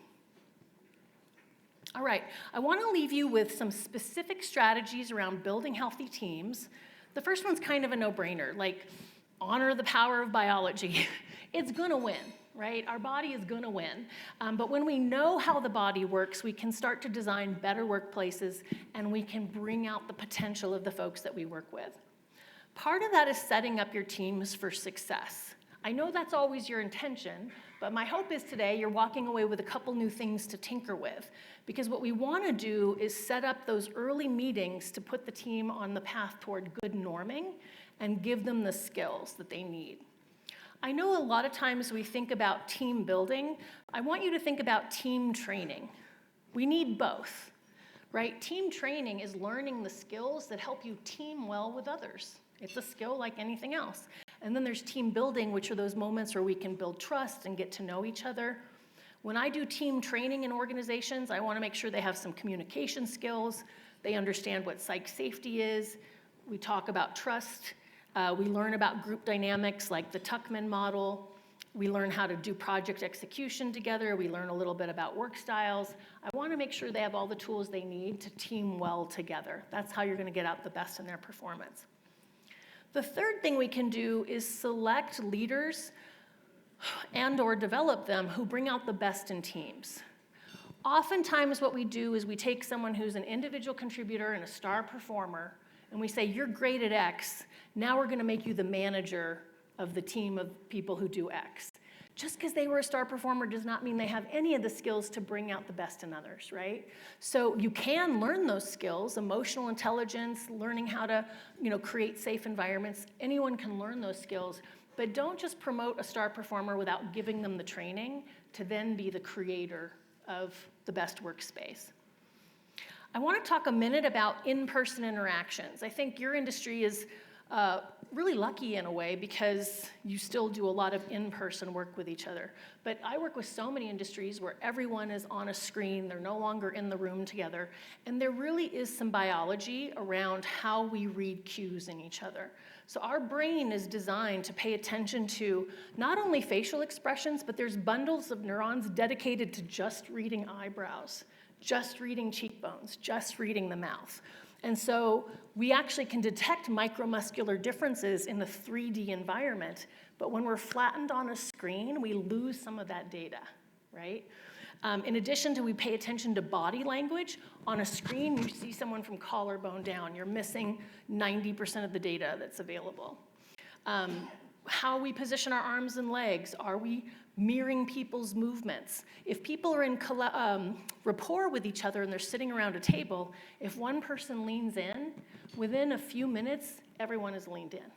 All right, I want to leave you with some specific strategies around building healthy teams. The first one's kind of a no-brainer, like honor the power of biology. It's gonna win, right? Our body is gonna win. But when we know how the body works, we can start to design better workplaces and we can bring out the potential of the folks that we work with. Part of that is setting up your teams for success. I know that's always your intention, but my hope is today you're walking away with a couple new things to tinker with, because what we want to do is set up those early meetings to put the team on the path toward good norming and give them the skills that they need. I know a lot of times we think about team building. I want you to think about team training. We need both, right? Team training is learning the skills that help you team well with others. It's a skill like anything else. And then there's team building, which are those moments where we can build trust and get to know each other. When I do team training in organizations, I want to make sure they have some communication skills. They understand what psych safety is. We talk about trust. We learn about group dynamics like the Tuckman model. We learn how to do project execution together. We learn a little bit about work styles. I want to make sure they have all the tools they need to team well together. That's how you're going to get out the best in their performance. The third thing we can do is select leaders and/or develop them who bring out the best in teams. Oftentimes what we do is we take someone who's an individual contributor and a star performer, and we say, you're great at X, now we're gonna make you the manager of the team of people who do X. Just because they were a star performer does not mean they have any of the skills to bring out the best in others, right? So you can learn those skills, emotional intelligence, learning how to, create safe environments. Anyone can learn those skills, but don't just promote a star performer without giving them the training to then be the creator of the best workspace. I want to talk a minute about in-person interactions. I think your industry is really lucky in a way because you still do a lot of in-person work with each other. But I work with so many industries where everyone is on a screen, they're no longer in the room together, and there really is some biology around how we read cues in each other. So our brain is designed to pay attention to not only facial expressions, but there's bundles of neurons dedicated to just reading eyebrows, just reading cheekbones, just reading the mouth. And so we actually can detect micromuscular differences in the 3D environment, but when we're flattened on a screen, we lose some of that data, right? In addition to we pay attention to body language, on a screen you see someone from collarbone down, you're missing 90% of the data that's available. How we position our arms and legs, are we mirroring people's movements? If people are in rapport with each other and they're sitting around a table, if one person leans in, within a few minutes, everyone is leaned in.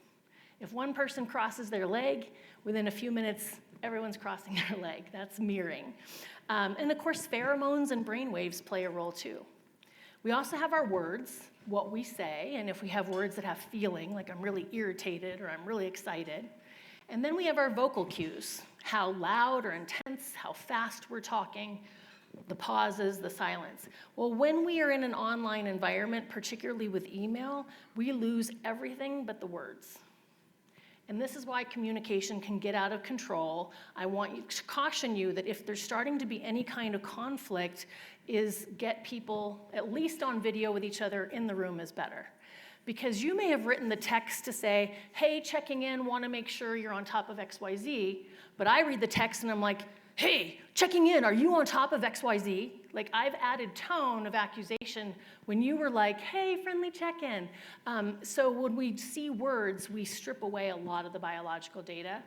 If one person crosses their leg, within a few minutes, everyone's crossing their leg. That's mirroring. And of course, pheromones and brain waves play a role too. We also have our words, what we say, and if we have words that have feeling, like I'm really irritated or I'm really excited. And then we have our vocal cues, how loud or intense, how fast we're talking, the pauses, the silence. Well, when we are in an online environment, particularly with email, we lose everything but the words. And this is why communication can get out of control. I want to caution you that if there's starting to be any kind of conflict, is get people, at least on video with each other, in the room is better. Because you may have written the text to say, hey, checking in, want to make sure you're on top of XYZ, but I read the text and I'm like, hey, checking in, are you on top of XYZ? Like, I've added tone of accusation when you were like, hey, friendly check-in. So when we see words, we strip away a lot of the biological data.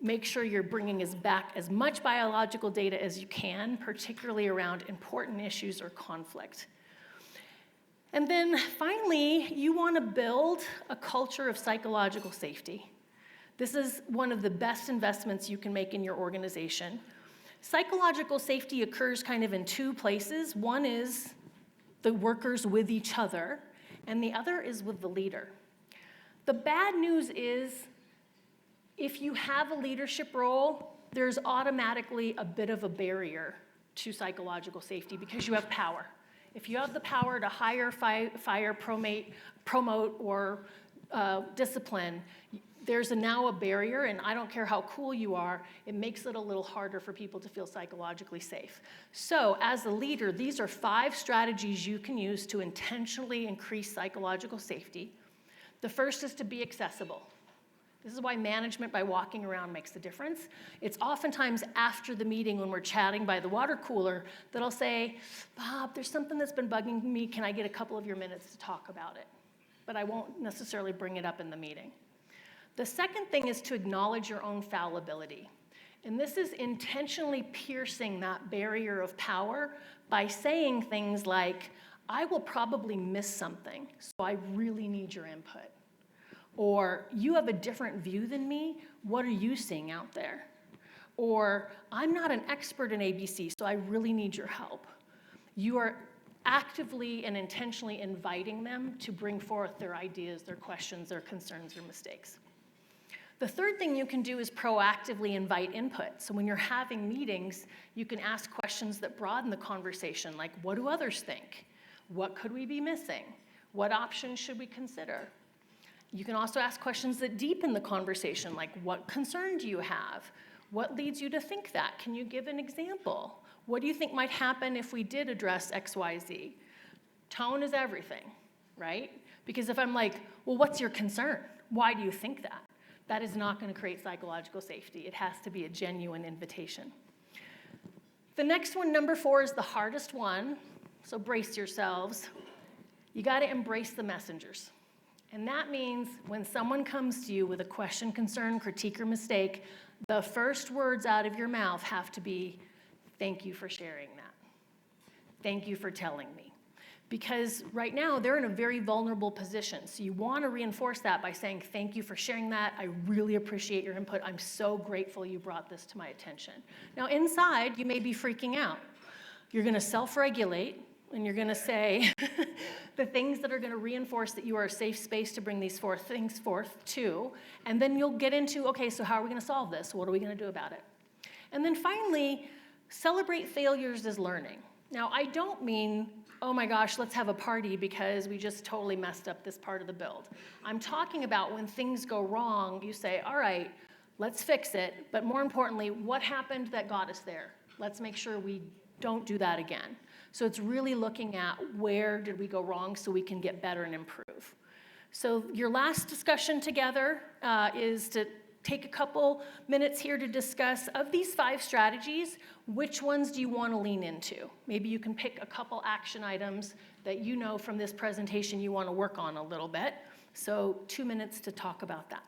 Make sure you're bringing us back as much biological data as you can, particularly around important issues or conflict. And then finally, you want to build a culture of psychological safety. This is one of the best investments you can make in your organization. Psychological safety occurs kind of in two places. One is the workers with each other, and the other is with the leader. The bad news is if you have a leadership role, there's automatically a bit of a barrier to psychological safety because you have power. If you have the power to hire, fire, promote, or discipline, there's now a barrier, and I don't care how cool you are, it makes it a little harder for people to feel psychologically safe. So as a leader, these are 5 strategies you can use to intentionally increase psychological safety. The first is to be accessible. This is why management by walking around makes the difference. It's oftentimes after the meeting when we're chatting by the water cooler that I'll say, Bob, there's something that's been bugging me. Can I get a couple of your minutes to talk about it? But I won't necessarily bring it up in the meeting. The second thing is to acknowledge your own fallibility. And this is intentionally piercing that barrier of power by saying things like, I will probably miss something, so I really need your input. Or, you have a different view than me, what are you seeing out there? Or, I'm not an expert in AGC, so I really need your help. You are actively and intentionally inviting them to bring forth their ideas, their questions, their concerns, or mistakes. The third thing you can do is proactively invite input. So when you're having meetings, you can ask questions that broaden the conversation, like, what do others think? What could we be missing? What options should we consider? You can also ask questions that deepen the conversation, like, what concern do you have? What leads you to think that? Can you give an example? What do you think might happen if we did address XYZ? Tone is everything, right? Because if I'm like, well, what's your concern? Why do you think that? That is not going to create psychological safety. It has to be a genuine invitation. The next one, number 4, is the hardest one, so brace yourselves. You got to embrace the messengers. And that means when someone comes to you with a question, concern, critique, or mistake, the first words out of your mouth have to be, thank you for sharing that. Thank you for telling me. Because right now, they're in a very vulnerable position. So you want to reinforce that by saying, thank you for sharing that. I really appreciate your input. I'm so grateful you brought this to my attention. Now, inside, you may be freaking out. You're going to self-regulate, and you're going to say the things that are going to reinforce that you are a safe space to bring these things forth too. And then you'll get into, okay, so how are we going to solve this? What are we going to do about it? And then finally, celebrate failures as learning. Now, I don't mean, oh my gosh, let's have a party because we just totally messed up this part of the build. I'm talking about when things go wrong, you say, all right, let's fix it. But more importantly, what happened that got us there? Let's make sure we don't do that again. So it's really looking at where did we go wrong so we can get better and improve. So your last discussion together is to take a couple minutes here to discuss, of these 5 strategies, which ones do you want to lean into? Maybe you can pick a couple action items that you know from this presentation you want to work on a little bit. So 2 minutes to talk about that.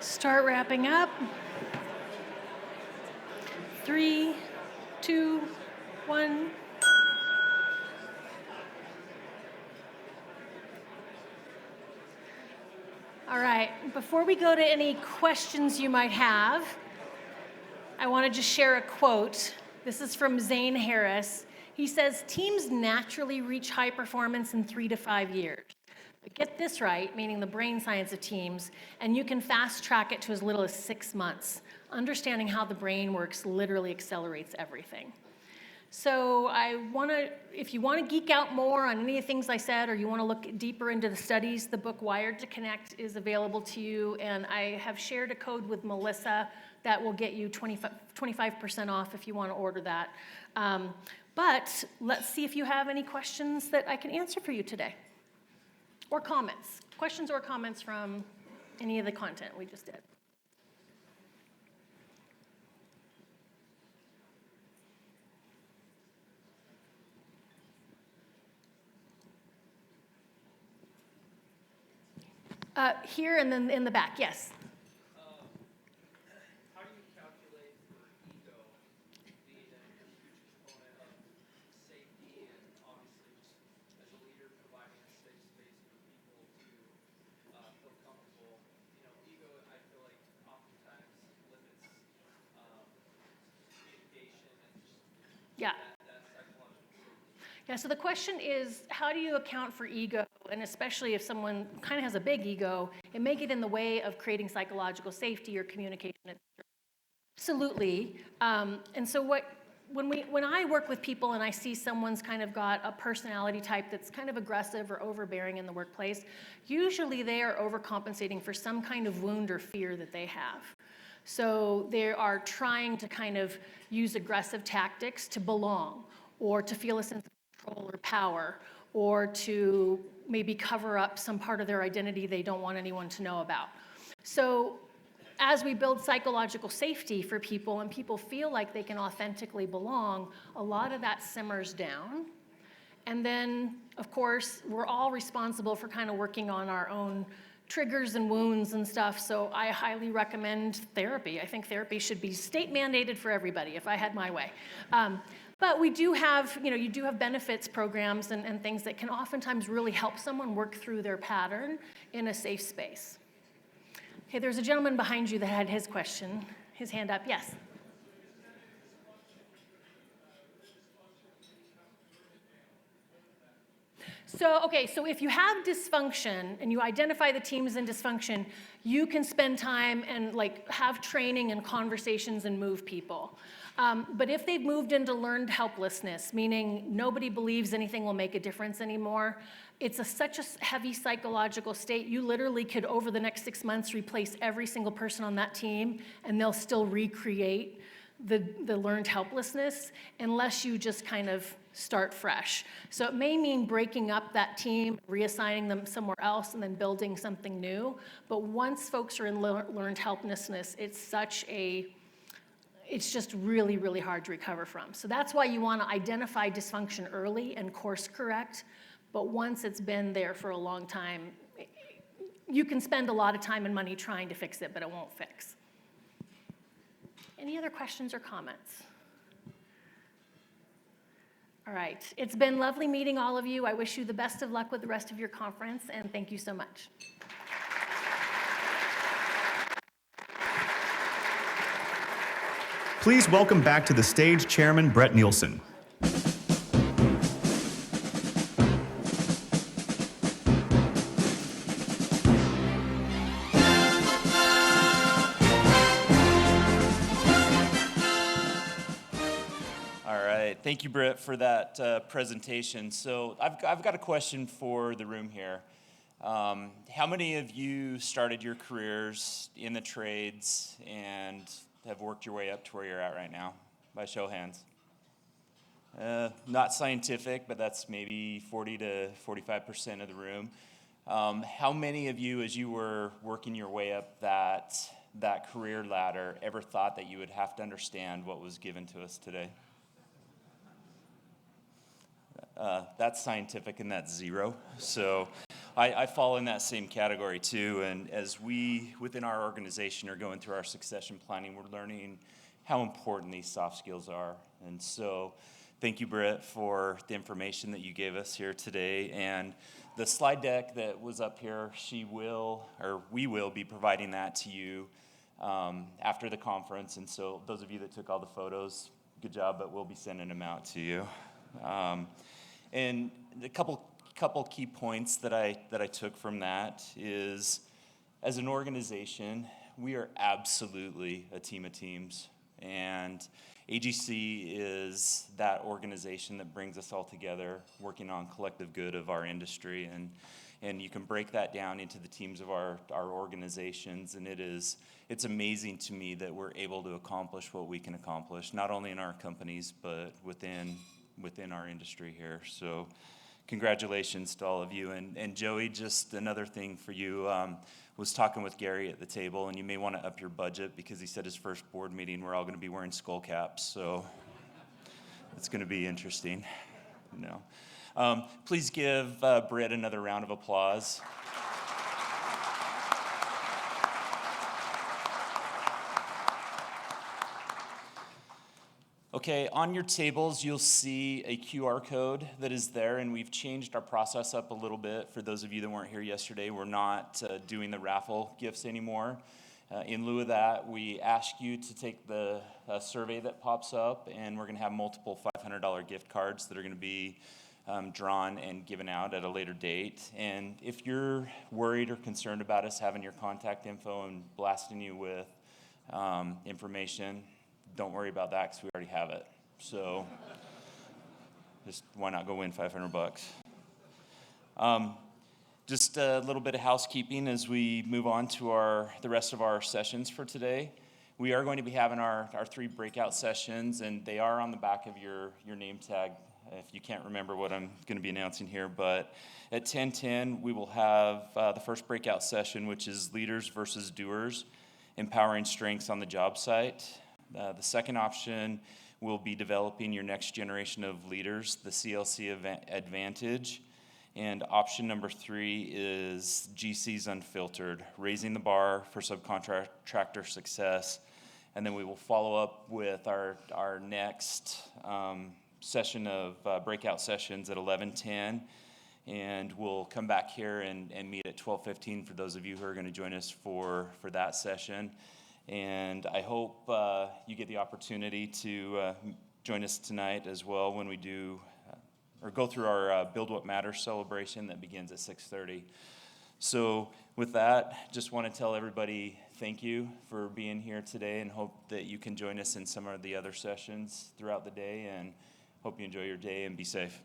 Start wrapping up. 3, 2, 1. All right, before we go to any questions you might have, I want to just share a quote. This is from Zane Harris. He says, teams naturally reach high performance in 3 to 5 years. But get this right, meaning the brain science of teams, and you can fast track it to as little as 6 months. Understanding how the brain works literally accelerates everything. So if you want to geek out more on any of the things I said, or you want to look deeper into the studies, the book Wired to Connect is available to you, and I have shared a code with Melissa that will get you 25% off if you want to order that. But let's see if you have any questions that I can answer for you today. Or comments. Questions or comments from any of the content we just did. Here and then in the back, yes. How do you calculate for ego being a huge component of safety and obviously just as a leader providing a safe space for people to feel comfortable? You know, ego I feel like oftentimes limits communication and just Yeah. that psychological safety. Yeah, so the question is, how do you account for ego? And especially if someone kind of has a big ego, it may get in the way of creating psychological safety or communication. Absolutely. And so when I work with people and I see someone's kind of got a personality type that's kind of aggressive or overbearing in the workplace, usually they are overcompensating for some kind of wound or fear that they have. So they are trying to kind of use aggressive tactics to belong, or to feel a sense of control or power, or to maybe cover up some part of their identity they don't want anyone to know about. So as we build psychological safety for people and people feel like they can authentically belong, a lot of that simmers down. And then, of course, we're all responsible for kind of working on our own triggers and wounds and stuff, so I highly recommend therapy. I think therapy should be state mandated for everybody, if I had my way. But we do have, you do have benefits programs and things that can oftentimes really help someone work through their pattern in a safe space. Okay, there's a gentleman behind you that had his question, his hand up, yes. So if you have dysfunction and you identify the teams in dysfunction, you can spend time and have training and conversations and move people. But if they've moved into learned helplessness, meaning nobody believes anything will make a difference anymore, it's such a heavy psychological state, you literally could, over the next 6 months, replace every single person on that team, and they'll still recreate the learned helplessness unless you just kind of start fresh. So it may mean breaking up that team, reassigning them somewhere else, and then building something new. But once folks are in learned helplessness, it's just really, really hard to recover from. So that's why you want to identify dysfunction early and course correct. But once it's been there for a long time, you can spend a lot of time and money trying to fix it, but it won't fix. Any other questions or comments? All right, it's been lovely meeting all of you. I wish you the best of luck with the rest of your conference, and thank you so much. Please welcome back to the stage Chairman Brett Nielsen. Thank you, Britt, for that presentation. So I've got a question for the room here. How many of you started your careers in the trades and have worked your way up to where you're at right now? By show of hands. Not scientific, but that's maybe 40 to 45% of the room. How many of you, as you were working your way up that career ladder, ever thought that you would have to understand what was given to us today? That's scientific and that's zero. So I fall in that same category too. And as we, within our organization, are going through our succession planning, we're learning how important these soft skills are. And so thank you, Britt, for the information that you gave us here today. And the slide deck that was up here, we will be providing that to you after the conference. And so those of you that took all the photos, good job, but we'll be sending them out to you. And a couple key points that I took from that is, as an organization, we are absolutely a team of teams, and AGC is that organization that brings us all together, working on collective good of our industry, and you can break that down into the teams of our organizations, and it's amazing to me that we're able to accomplish what we can accomplish, not only in our companies, but within our industry here. So congratulations to all of you. And Joey, just another thing for you, was talking with Gary at the table, and you may want to up your budget because he said his first board meeting, we're all going to be wearing skull caps. So it's going to be interesting. Please give Britt another round of applause. Okay, on your tables, you'll see a QR code that is there, and we've changed our process up a little bit. For those of you that weren't here yesterday, we're not doing the raffle gifts anymore. In lieu of that, we ask you to take the survey that pops up, and we're going to have multiple $500 gift cards that are going to be drawn and given out at a later date. And if you're worried or concerned about us having your contact info and blasting you with information, don't worry about that because we already have it. So just why not go win $500? Just a little bit of housekeeping as we move on to the rest of our sessions for today. We are going to be having our 3 breakout sessions, and they are on the back of your name tag if you can't remember what I'm going to be announcing here. But at 10:10, we will have the first breakout session, which is leaders versus doers. empowering strengths on the job site. The second option will be developing your next generation of leaders, the CLC Advantage. And option number 3 is GC's Unfiltered, raising the bar for subcontractor success. And then we will follow up with our next session of breakout sessions at 11:10. And we'll come back here and meet at 12:15 for those of you who are going to join us for that session. And I hope you get the opportunity to join us tonight as well when we do or go through our Build What Matters celebration that begins at 6:30. So with that, just want to tell everybody thank you for being here today, and hope that you can join us in some of the other sessions throughout the day, and hope you enjoy your day and be safe.